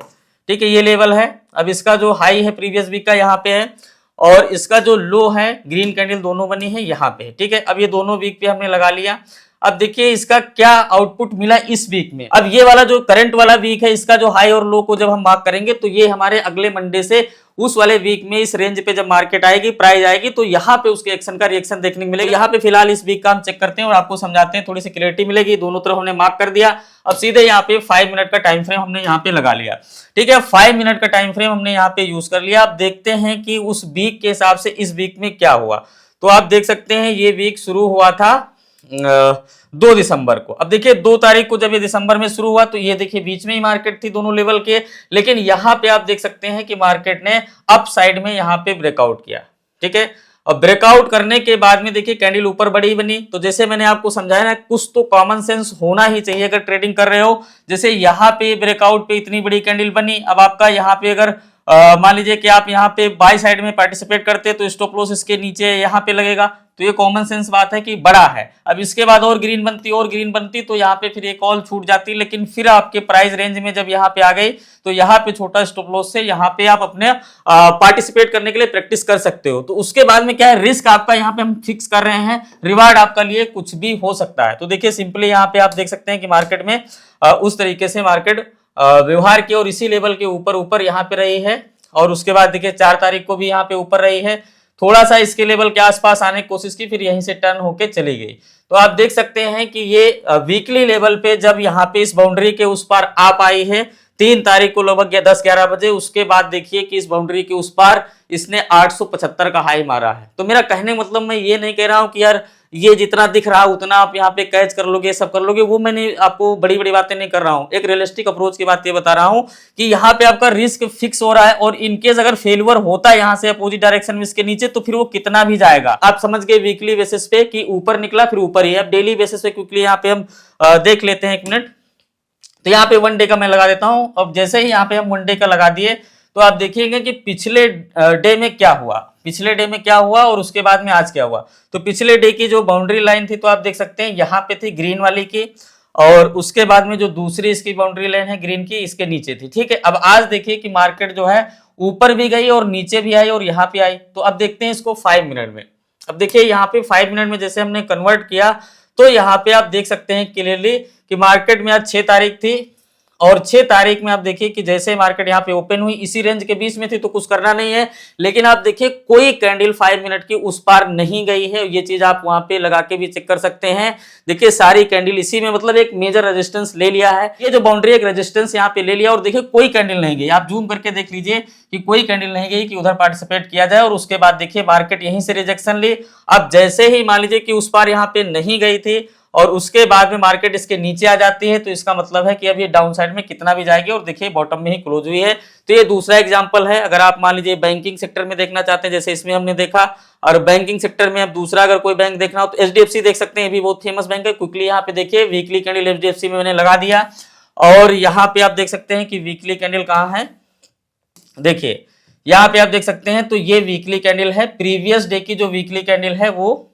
S1: ठीक है, ये लेवल है। अब इसका जो हाई है प्रीवियस वीक का यहाँ पे है, और इसका जो लो है ग्रीन कैंडल दोनों बनी है यहाँ पे। ठीक है, अब ये दोनों वीक पे हमने लगा लिया। अब देखिए इसका क्या आउटपुट मिला इस वीक में। अब ये वाला जो करंट वाला वीक है, इसका जो हाई और लो को जब हम मार्क करेंगे तो ये हमारे अगले मंडे से उस वाले वीक में इस रेंज पे जब मार्केट आएगी, प्राइस आएगी, तो यहाँ पे उसके एक्शन का रिएक्शन देखने को मिलेगा। यहाँ पे फिलहाल इस वीक का हम चेक करते हैं और आपको समझाते हैं, थोड़ी सी क्लियरिटी मिलेगी। दोनों तरफ हमने मार्क कर दिया। अब सीधे यहाँ पे 5 मिनट का टाइम फ्रेम हमने यहाँ पे लगा लिया। ठीक है, 5 मिनट का टाइम फ्रेम हमने यहाँ पे यूज कर लिया। अब देखते हैं कि उस वीक के हिसाब से इस वीक में क्या हुआ। तो आप देख सकते हैं ये वीक शुरू हुआ था 2 दिसंबर को। अब देखिए 2 तारीख को जब ये दिसंबर में शुरू हुआ तो ये देखिए बीच में ही मार्केट थी दोनों लेवल के, लेकिन यहाँ पे आप देख सकते हैं कि मार्केट ने अप साइड में यहाँ पे ब्रेकआउट किया। ठीक है, और ब्रेकआउट करने के बाद में देखिए कैंडल ऊपर बड़ी बनी। तो जैसे मैंने आपको समझाया ना, कुछ तो कॉमन सेंस होना ही चाहिए अगर ट्रेडिंग कर रहे हो। जैसे यहाँ पे ब्रेकआउट पे इतनी बड़ी कैंडल बनी, अब आपका यहाँ पे अगर मान लीजिए कि आप यहाँ पे बाय साइड में पार्टिसिपेट करते हैं तो स्टॉप लॉस इसके नीचे यहाँ पे लगेगा, तो ये कॉमन सेंस बात है कि बड़ा है। अब इसके बाद और ग्रीन बनती तो यहाँ पे फिर एक कॉल छूट जाती, लेकिन फिर आपके प्राइस रेंज में जब यहाँ पे आ गई तो यहाँ पे छोटा स्टॉप लॉस से यहाँ पे आप अपने पार्टिसिपेट करने के लिए प्रैक्टिस कर सकते हो। तो उसके बाद में क्या है, रिस्क आपका यहाँ पे हम फिक्स कर रहे हैं, रिवार्ड आपका लिए कुछ भी हो सकता है। तो देखिए सिंपली यहाँ पे आप देख सकते हैं कि मार्केट में उस तरीके से मार्केट व्यवहार की और इसी लेवल के ऊपर यहाँ पे रही है। और उसके बाद देखिए 4 तारीख को भी यहाँ पे ऊपर रही है, थोड़ा सा इसके लेवल के आसपास आने की कोशिश की, फिर यहीं से टर्न होके चली गई। तो आप देख सकते हैं कि ये वीकली लेवल पे जब यहाँ पे इस बाउंड्री के उस पार आप आई है 3 तारीख को लगभग 10-11 बजे, उसके बाद देखिए कि इस बाउंड्री के उस पार इसने 875 का हाई मारा है। तो मेरा कहने मतलब मैं ये नहीं कह रहा हूं कि यार ये जितना दिख रहा उतना आप यहाँ पे कैच कर लोगे, सब कर लोगे, वो मैंने आपको बड़ी बड़ी बातें नहीं कर रहा हूँ। एक रियलिस्टिक अप्रोच की बात ये बता रहा हूँ कि यहाँ पे आपका रिस्क फिक्स हो रहा है, और इनकेस अगर फेलियर होता है यहाँ से अपोजिट डायरेक्शन में इसके नीचे, तो फिर वो कितना भी जाएगा। आप समझ गए वीकली बेसिस पे कि ऊपर निकला फिर ऊपर ही। अब डेली बेसिस पे क्विकली यहाँ पे हम देख लेते हैं 1 मिनट। तो यहाँ पे 1 डे का मैं लगा देता हूँ। अब जैसे ही यहाँ पे हम 1 डे का लगा दिए तो आप देखिएगा कि पिछले डे में क्या हुआ, और उसके बाद में आज क्या हुआ। तो पिछले डे की जो बाउंड्री लाइन थी तो आप देख सकते हैं यहाँ पे थी ग्रीन वाली की, और उसके बाद में जो दूसरी इसकी बाउंड्री लाइन है ग्रीन की, इसके नीचे थी। ठीक है, अब आज देखिए कि मार्केट जो है ऊपर भी गई और नीचे भी आई और यहाँ पे आई। तो अब देखते हैं इसको 5 मिनट में। अब देखिए यहाँ पे 5 मिनट में जैसे हमने कन्वर्ट किया तो यहाँ पे आप देख सकते हैं क्लियरली कि मार्केट में आज 6 तारीख थी और 6 तारीख में आप देखिए कि जैसे मार्केट यहाँ पे ओपन हुई इसी रेंज के बीच में थी तो कुछ करना नहीं है, लेकिन आप देखिए कोई कैंडल 5 मिनट की उस पार नहीं गई है। ये चीज आप वहां पे लगा के भी चेक कर सकते हैं। देखिए सारी कैंडल इसी में मतलब एक मेजर रेजिस्टेंस ले लिया है, ये जो बाउंड्री एक रेजिस्टेंस यहाँ पे ले लिया और देखिए कोई कैंडल नहीं गई। आप जूम करके देख लीजिए कि कोई कैंडल नहीं गई कि उधर पार्टिसिपेट किया जाए, और उसके बाद देखिए मार्केट यहीं से रिजेक्शन ली। अब जैसे ही मान लीजिए कि उस पार यहाँ पे नहीं गई थी और उसके बाद में मार्केट इसके नीचे आ जाती है, तो इसका मतलब है कि अब ये डाउन साइड में कितना भी जाएगी, और देखिए बॉटम में ही क्लोज हुई है। तो ये दूसरा एग्जांपल है। अगर आप मान लीजिए बैंकिंग सेक्टर में देखना चाहते हैं, जैसे इसमें हमने देखा, और बैंकिंग सेक्टर में अब दूसरा अगर कोई बैंक देखना हो तो एचडीएफसी देख सकते हैं, ये भी बहुत फेमस बैंक है। क्विकली यहाँ पे देखिए वीकली कैंडल एचडीएफसी में मैंने लगा दिया, और यहाँ पे आप देख सकते हैं कि वीकली कैंडल कहाँ है, देखिए यहाँ पे आप देख सकते हैं। तो ये वीकली कैंडल है, प्रीवियस डे की जो वीकली कैंडल है वो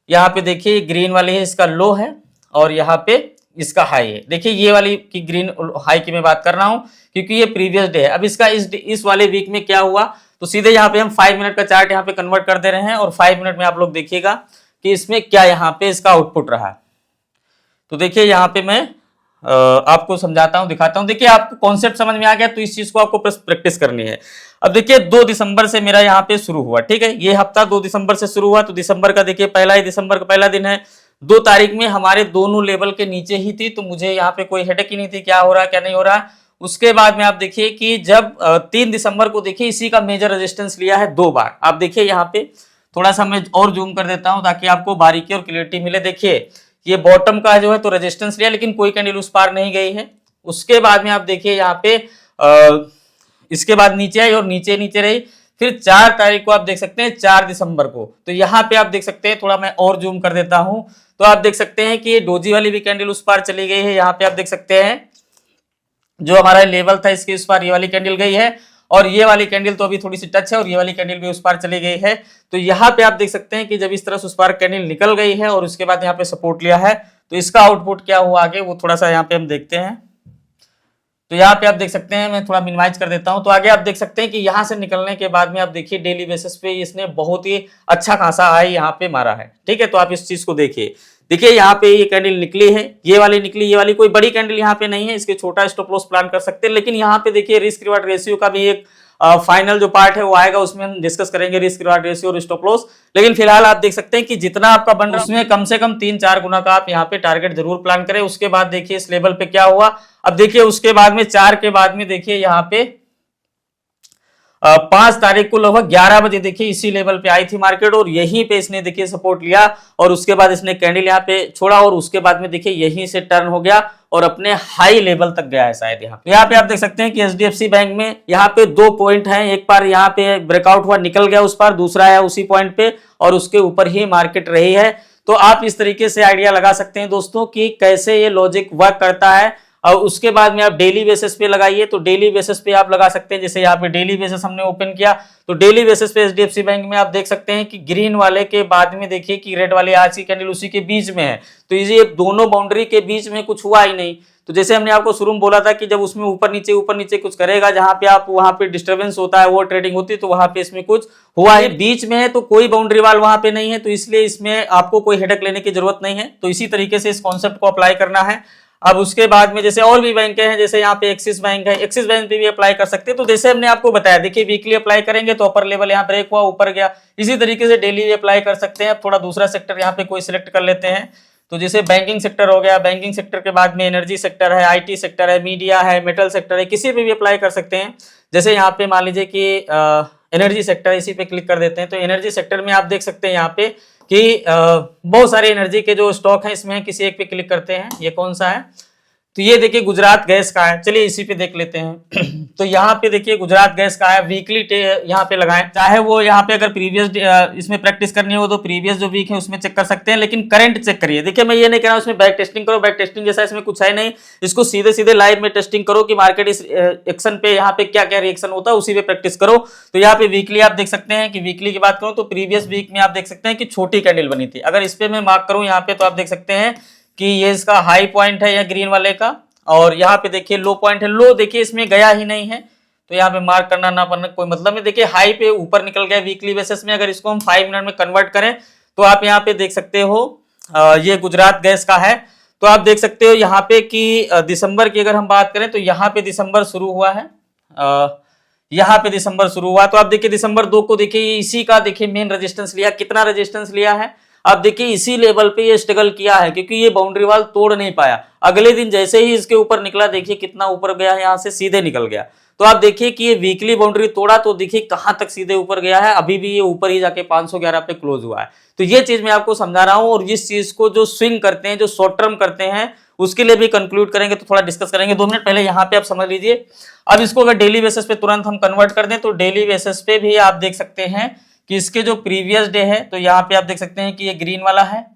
S1: यहाँ पे देखिए ग्रीन वाली है, इसका लो है, और यहाँ पे इसका हाई है। देखिए ये वाली की ग्रीन हाई की मैं बात कर रहा हूँ क्योंकि ये प्रीवियस डे है। अब इसका इस वाले वीक में क्या हुआ, तो सीधे यहाँ पे हम 5 मिनट का चार्ट यहाँ पे कन्वर्ट कर दे रहे हैं, और 5 मिनट में आप लोग देखिएगा कि इसमें क्या यहाँ पे इसका आउटपुट रहा है। तो देखिए यहाँ पे मैं आपको समझाता हूँ, दिखाता हूँ। देखिए आपको कॉन्सेप्ट समझ में आ गया, तो इस चीज को आपको प्रैक्टिस करनी है। अब देखिए 2 दिसंबर से मेरा यहाँ पे शुरू हुआ, ठीक है, ये हफ्ता 2 दिसंबर से शुरू हुआ। तो दिसंबर का देखिए दिसंबर का पहला दिन है, 2 तारीख में हमारे दोनों लेवल के नीचे ही थी, तो मुझे यहाँ पे कोई हेडेक ही नहीं थी क्या हो रहा है क्या नहीं हो रहा। उसके बाद में आप देखिए कि जब 3 दिसंबर को देखिए इसी का मेजर रेजिस्टेंस लिया है 2 बार। आप देखिए यहाँ पे थोड़ा सा मैं और जूम कर देता हूँ ताकि आपको बारीकी और क्लियरिटी मिले। देखिए ये बॉटम का जो है तो रेजिस्टेंस लिया, लेकिन कोई कैंडल उस पार नहीं गई है। उसके बाद में आप देखिए यहाँ पे इसके बाद नीचे आई और नीचे नीचे रही। फिर 4 तारीख को आप देख सकते हैं 4 दिसंबर को, तो यहाँ पे आप देख सकते हैं, थोड़ा मैं और जूम कर देता हूं, तो आप देख सकते हैं कि ये डोजी वाली भी कैंडल उस पार चली गई है। यहाँ पे आप देख सकते हैं जो हमारा लेवल था इसके उस पार ये वाली कैंडल गई है, और ये वाली कैंडल तो अभी थोड़ी सी टच है, और ये वाली कैंडल भी उस पार चली गई है। तो यहाँ पे आप देख सकते हैं कि जब इस तरह से उस पार कैंडल निकल गई है और उसके बाद यहाँ पे सपोर्ट लिया है, तो इसका आउटपुट क्या हुआ आगे वो थोड़ा सा यहाँ पे हम देखते हैं। तो यहाँ पे आप देख सकते हैं, मैं थोड़ा मिनिमाइज कर देता हूं, तो आगे आप देख सकते हैं कि यहाँ से निकलने के बाद में आप देखिए डेली बेसिस पे इसने बहुत ही अच्छा खासा हाई यहाँ पे मारा है, ठीक है। तो आप इस चीज को देखिए, देखिए यहाँ पे ये कैंडल निकली है, ये वाली निकली, ये वाली कोई बड़ी कैंडल यहाँ पे नहीं है, इसके छोटा स्टॉप लॉस प्लान कर सकते हैं। लेकिन यहाँ पे देखिए रिस्क रिवार्ड रेशियो का भी एक फाइनल जो पार्ट है वो आएगा, उसमें हम डिस्कस करेंगे रिस्क रिवार्ड रेशियो और स्टॉप लॉस। लेकिन फिलहाल आप देख सकते हैं कि जितना आपका बन रहा है उसमें कम से कम 3-4 गुना का आप यहाँ पे टारगेट जरूर प्लान करें। उसके बाद देखिए इस लेवल पे क्या हुआ। अब देखिए उसके बाद में 4 के बाद में देखिए यहाँ पे 5 तारीख को लगभग 11 बजे देखिए इसी लेवल पे आई थी मार्केट, और यहीं पे इसने देखिए सपोर्ट लिया, और उसके बाद इसने कैंडल यहाँ पे छोड़ा, और उसके बाद में देखिए यहीं से टर्न हो गया और अपने हाई लेवल तक गया है शायद। यहाँ पे आप देख सकते हैं कि एचडीएफसी बैंक में यहाँ पे 2 पॉइंट हैं, एक बार यहाँ पे ब्रेकआउट हुआ निकल गया उस पार, दूसरा है उसी पॉइंट पे, और उसके ऊपर ही मार्केट रही है। तो आप इस तरीके से आइडिया लगा सकते हैं दोस्तों कि कैसे ये लॉजिक वर्क करता है। और उसके बाद में आप डेली बेसिस पे लगाइए, तो डेली बेसिस पे आप लगा सकते हैं। जैसे यहाँ पे डेली बेसिस हमने ओपन किया, तो डेली बेसिस पे एचडीएफसी बैंक में आप देख सकते हैं कि ग्रीन वाले के बाद में देखिए कि रेड वाले आज की कैंडल उसी के बीच में है, तो ये दोनों बाउंड्री के बीच में कुछ हुआ ही नहीं। तो जैसे हमने आपको शुरू में बोला था कि जब उसमें ऊपर नीचे कुछ करेगा, जहां पे आप वहां पे डिस्टर्बेंस होता है, वो ट्रेडिंग होती है, तो वहां पे इसमें कुछ हुआ है। बीच में है तो कोई बाउंड्री वाल वहां पे नहीं है, तो इसलिए इसमें आपको कोई हेडेक लेने की जरूरत नहीं है। तो इसी तरीके से इस कॉन्सेप्ट को अप्लाई करना है। अब उसके बाद में जैसे और भी बैंक हैं, जैसे यहाँ पे एक्सिस बैंक है, एक्सिस बैंक पे भी अप्लाई कर सकते हैं। तो जैसे हमने आपको बताया, देखिए वीकली अप्लाई करेंगे तो अपर लेवल यहाँ ब्रेक हुआ, ऊपर गया, इसी तरीके से डेली भी अप्लाई कर सकते हैं। अब थोड़ा दूसरा सेक्टर यहाँ पे कोई सिलेक्ट कर लेते हैं, तो जैसे बैंकिंग सेक्टर हो गया, बैंकिंग सेक्टर के बाद में एनर्जी सेक्टर है, आईटी सेक्टर है, मीडिया है, मेटल सेक्टर है, किसी पे भी अप्लाई कर सकते हैं। जैसे यहाँ पे मान लीजिए कि एनर्जी सेक्टर, इसी पे क्लिक कर देते हैं। तो एनर्जी सेक्टर में आप देख सकते हैं यहाँ पे कि बहुत सारे एनर्जी के जो स्टॉक हैं इसमें किसी एक पे क्लिक करते हैं। ये कौन सा है, तो ये देखिए गुजरात गैस का है, चलिए इसी पे देख लेते हैं। तो यहाँ पे देखिए गुजरात गैस का है, वीकली यहाँ पे लगाएं, चाहे वो यहाँ पे अगर प्रीवियस इसमें प्रैक्टिस करनी हो तो प्रीवियस जो वीक है उसमें चेक कर सकते हैं, लेकिन करंट चेक करिए। देखिए मैं ये नहीं कह रहा हूँ उसमें बैक टेस्टिंग करो, बैक टेस्टिंग जैसा इसमें कुछ है नहीं, इसको सीधे सीधे लाइव में टेस्टिंग करो कि मार्केट इस एक्शन पे यहाँ पे क्या क्या रिएक्शन होता है, उसी पे प्रैक्टिस करो। तो यहाँ पे वीकली आप देख सकते हैं कि वीकली की बात करूँ तो प्रीवियस वीक में आप देख सकते हैं कि छोटी कैंडल बनी थी। अगर इस पे मैं मार्क करूँ यहाँ पे, तो आप देख सकते हैं कि ये इसका हाई पॉइंट है या ग्रीन वाले का, और यहाँ पे देखिए लो पॉइंट है, लो देखिए इसमें गया ही नहीं है, तो यहाँ पे मार्क करना ना करना कोई मतलब नहीं। देखिए हाई पे ऊपर निकल गया वीकली बेसिस में। अगर इसको हम 5 मिनट में कन्वर्ट करें तो आप यहाँ पे देख सकते हो ये गुजरात गैस का है। तो आप देख सकते हो यहाँ पे कि दिसंबर की अगर हम बात करें तो यहाँ पे दिसंबर शुरू हुआ है, यहाँ पे दिसंबर शुरू हुआ। तो आप देखिए दिसंबर 2 को देखिए इसी का देखिए मेन रेजिस्टेंस लिया, कितना रेजिस्टेंस लिया है, आप देखिए इसी लेवल पे ये स्ट्रगल किया है क्योंकि ये बाउंड्री वाल तोड़ नहीं पाया। अगले दिन जैसे ही इसके ऊपर निकला देखिए कितना ऊपर गया है, यहाँ से सीधे निकल गया। तो आप देखिए कि ये वीकली बाउंड्री तोड़ा तो देखिए कहां तक सीधे ऊपर गया है, अभी भी ये ऊपर ही जाके 511 पे क्लोज हुआ है। तो ये चीज मैं आपको समझा रहा हूं, और जिस चीज को जो स्विंग करते हैं, जो शॉर्ट टर्म करते हैं, उसके लिए भी कंक्लूड करेंगे तो थोड़ा डिस्कस करेंगे। 2 मिनट पहले यहाँ पे आप समझ लीजिए। अब इसको अगर डेली बेसिस पे तुरंत हम कन्वर्ट कर दें तो डेली बेसिस पे भी आप देख सकते हैं कि इसके जो प्रीवियस डे है, तो यहाँ पे आप देख सकते हैं कि ये ग्रीन वाला है,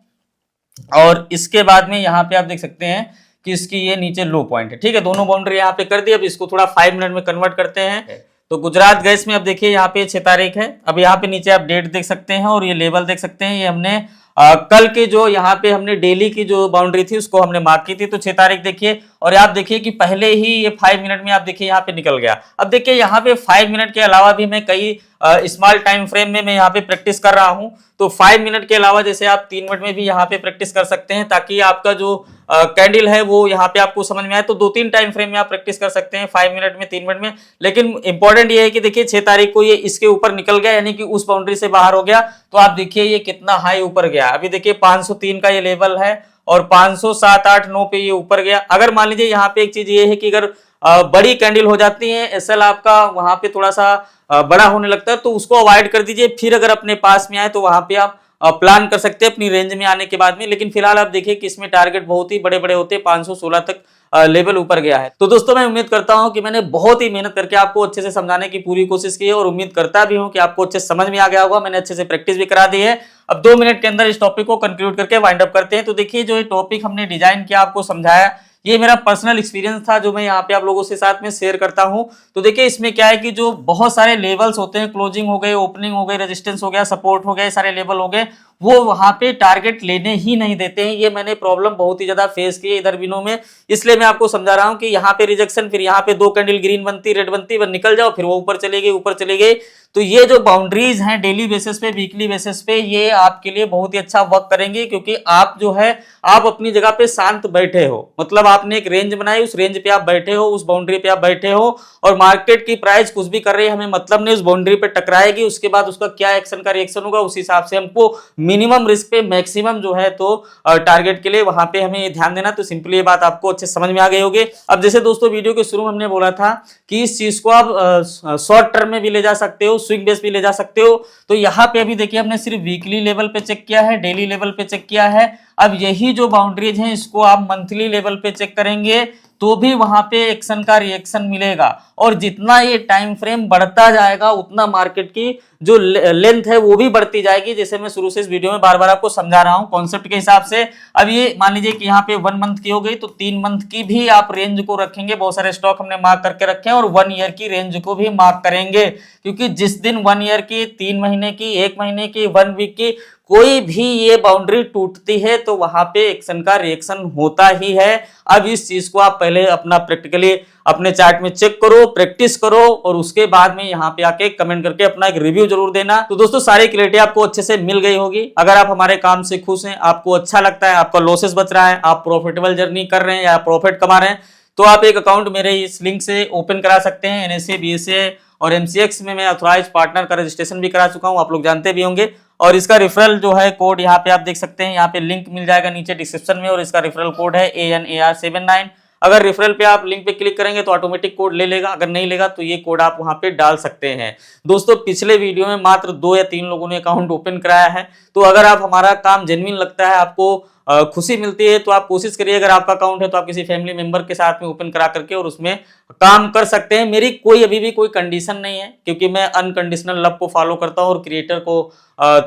S1: और इसके बाद में यहाँ पे आप देख सकते हैं कि इसकी ये नीचे लो पॉइंट है। ठीक है, दोनों बाउंड्री यहाँ पे कर दी। अब इसको थोड़ा 5 मिनट में कन्वर्ट करते हैं। तो गुजरात गैस में अब देखिए यहाँ पे 6 तारीख है। अब यहाँ पे नीचे आप डेट देख सकते हैं और ये लेवल देख सकते हैं। ये हमने कल के जो यहाँ पे हमने डेली की जो बाउंड्री थी उसको हमने मार्क की थी, तो 6 तारीख देखिए। और आप देखिए कि पहले ही ये 5 मिनट में आप देखिए यहाँ पे निकल गया। अब देखिए यहाँ पे 5 मिनट के अलावा भी मैं कई स्मॉल टाइम फ्रेम में मैं यहाँ पे प्रैक्टिस कर रहा हूँ। तो 5 मिनट के अलावा जैसे आप 3 मिनट में भी यहाँ पे प्रैक्टिस कर सकते हैं, ताकि आपका जो कैंडल है वो यहाँ पे आपको समझ में आए। तो 2-3 टाइम फ्रेम में आप प्रैक्टिस कर सकते हैं, 5 मिनट में, 3 मिनट में। लेकिन इंपॉर्टेंट ये है कि देखिए 6 तारीख को ये इसके ऊपर निकल गया, यानी कि उस बाउंड्री से बाहर हो गया। तो आप देखिए ये कितना हाई ऊपर गया। अभी देखिए 503 का ये लेवल है और 507, 8, 9 पे ये ऊपर गया। अगर मान लीजिए यहाँ पे एक चीज ये है कि अगर बड़ी कैंडल हो जाती है, एसएल आपका वहां पे थोड़ा सा बड़ा होने लगता है, तो उसको अवॉइड कर दीजिए। फिर अगर अपने पास में आए तो वहां पे आप प्लान कर सकते हैं अपनी रेंज में आने के बाद में। लेकिन फिलहाल आप देखिए कि इसमें टारगेट बहुत ही बड़े बड़े होते हैं, 516 तक लेवल ऊपर गया है। तो दोस्तों मैं उम्मीद करता हूं कि मैंने बहुत ही मेहनत करके आपको अच्छे से समझाने की पूरी कोशिश की है, और उम्मीद करता भी हूं कि आपको अच्छे से समझ में आ गया होगा। मैंने अच्छे से प्रैक्टिस भी करा दी है। अब 2 मिनट के अंदर इस टॉपिक को कंक्लूड करके वाइंड अप करते हैं। तो देखिए जो ये टॉपिक हमने डिजाइन किया, आपको समझाया, ये मेरा पर्सनल एक्सपीरियंस था जो मैं यहाँ पे आप लोगों से साथ में शेयर करता हूँ। तो देखिए इसमें क्या है कि जो बहुत सारे लेवल्स होते हैं, क्लोजिंग हो गए, ओपनिंग हो गई, रेजिस्टेंस हो गया, सपोर्ट हो गए, सारे लेवल हो गए, वो वहां पे टारगेट लेने ही नहीं देते हैं। ये मैंने प्रॉब्लम बहुत ही ज्यादा फेस की है इधर विनो में, इसलिए मैं आपको समझा रहा हूँ कि यहाँ पे रिजेक्शन, फिर यहाँ पे 2 कैंडल ग्रीन बनती, रेड बनती, वह निकल जाओ, फिर वो ऊपर चले गए, ऊपर चले गए। तो ये जो बाउंड्रीज हैं डेली बेसिस पे, वीकली बेसिस पे, ये आपके लिए बहुत ही अच्छा वर्क करेंगे, क्योंकि आप जो है आप अपनी जगह पे शांत बैठे हो, मतलब आपने एक रेंज बनाई, उस रेंज पे आप बैठे हो, उस बाउंड्री पे आप बैठे हो, और मार्केट की प्राइस कुछ भी कर रही है, हमें मतलब नहीं, उस बाउंड्री पे टकराएगी, उसके बाद उसका क्या एक्शन का रिएक्शन होगा, उस हिसाब से हमको मिनिमम रिस्क पे मैक्सिमम जो है तो टारगेट के लिए वहां पे हमें ध्यान देना। तो सिंपली ये बात आपको अच्छे समझ में आ गई होगी। अब जैसे दोस्तों वीडियो के शुरू में हमने बोला था कि इस चीज को आप शॉर्ट टर्म में भी ले जा सकते हो, स्विंग बेस भी ले जा सकते हो। तो यहाँ पे अभी देखिए हमने सिर्फ वीकली लेवल पे चेक किया है, डेली लेवल पे चेक किया है। अब यही जो बाउंड्रीज हैं इसको आप मंथली लेवल पे चेक करेंगे तो भी वहां पे एक्शन का रिएक्शन मिलेगा, और जितना ये टाइम फ्रेम बढ़ता जाएगा उतना मार्केट की जो लेंथ है वो भी बढ़ती जाएगी, जैसे मैं शुरू से इस वीडियो में बार बार आपको समझा रहा हूं कॉन्सेप्ट के हिसाब से। अब ये मान लीजिए कि यहाँ पे 1 मंथ की हो गई, तो 3 मंथ की भी आप रेंज को रखेंगे। बहुत सारे स्टॉक हमने मार्क करके रखे हैं, और 1 ईयर की रेंज को भी मार्क करेंगे, क्योंकि जिस दिन 1 ईयर की, 3 महीने की, 1 महीने की, 1 वीक की कोई भी ये बाउंड्री टूटती है तो वहां पे एक्शन का रिएक्शन होता ही है। अब इस चीज को आप पहले अपना प्रैक्टिकली अपने चार्ट में चेक करो, प्रैक्टिस करो, और उसके बाद में यहाँ पे आके कमेंट करके अपना एक रिव्यू जरूर देना। तो दोस्तों सारी क्लैरिटी आपको अच्छे से मिल गई होगी। अगर आप हमारे काम से खुश हैं, आपको अच्छा लगता है, आपका लॉसेस बच रहा है, आप प्रॉफिटेबल जर्नी कर रहे हैं या प्रॉफिट कमा रहे हैं, तो आप एक अकाउंट मेरे इस लिंक से ओपन करा सकते हैं। NSE, BSE और MCX में मैं ऑथराइज पार्टनर का रजिस्ट्रेशन भी करा चुका हूं, आप लोग जानते भी होंगे। और इसका रेफरल जो है कोड यहाँ पे आप देख सकते हैं, यहाँ पे लिंक मिल जाएगा नीचे डिस्क्रिप्शन में, और इसका रेफरल कोड है ANAR79। अगर रेफरल पे आप लिंक पे क्लिक करेंगे तो ऑटोमेटिक कोड ले लेगा, अगर नहीं लेगा तो ये कोड आप वहां पे डाल सकते हैं। दोस्तों पिछले वीडियो में मात्र 2 या 3 लोगों ने अकाउंट ओपन कराया है, तो अगर आप हमारा काम जेन्युइन लगता है, आपको खुशी मिलती है, तो आप कोशिश करिए, अगर आपका अकाउंट है तो आप किसी फैमिली मेंबर के साथ में ओपन करा करके और उसमें काम कर सकते हैं। मेरी अभी भी कोई कंडीशन नहीं है, क्योंकि मैं अनकंडीशनल लव को फॉलो करता हूं, और क्रिएटर को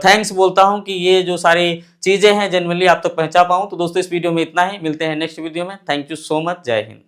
S1: थैंक्स बोलता हूं कि ये जो सारी चीजें हैं जेन्युइनली आप तक पहुंचा पाऊं। तो दोस्तों इस वीडियो में इतना ही, मिलते हैं नेक्स्ट वीडियो में। थैंक यू सो मच, जय हिंद।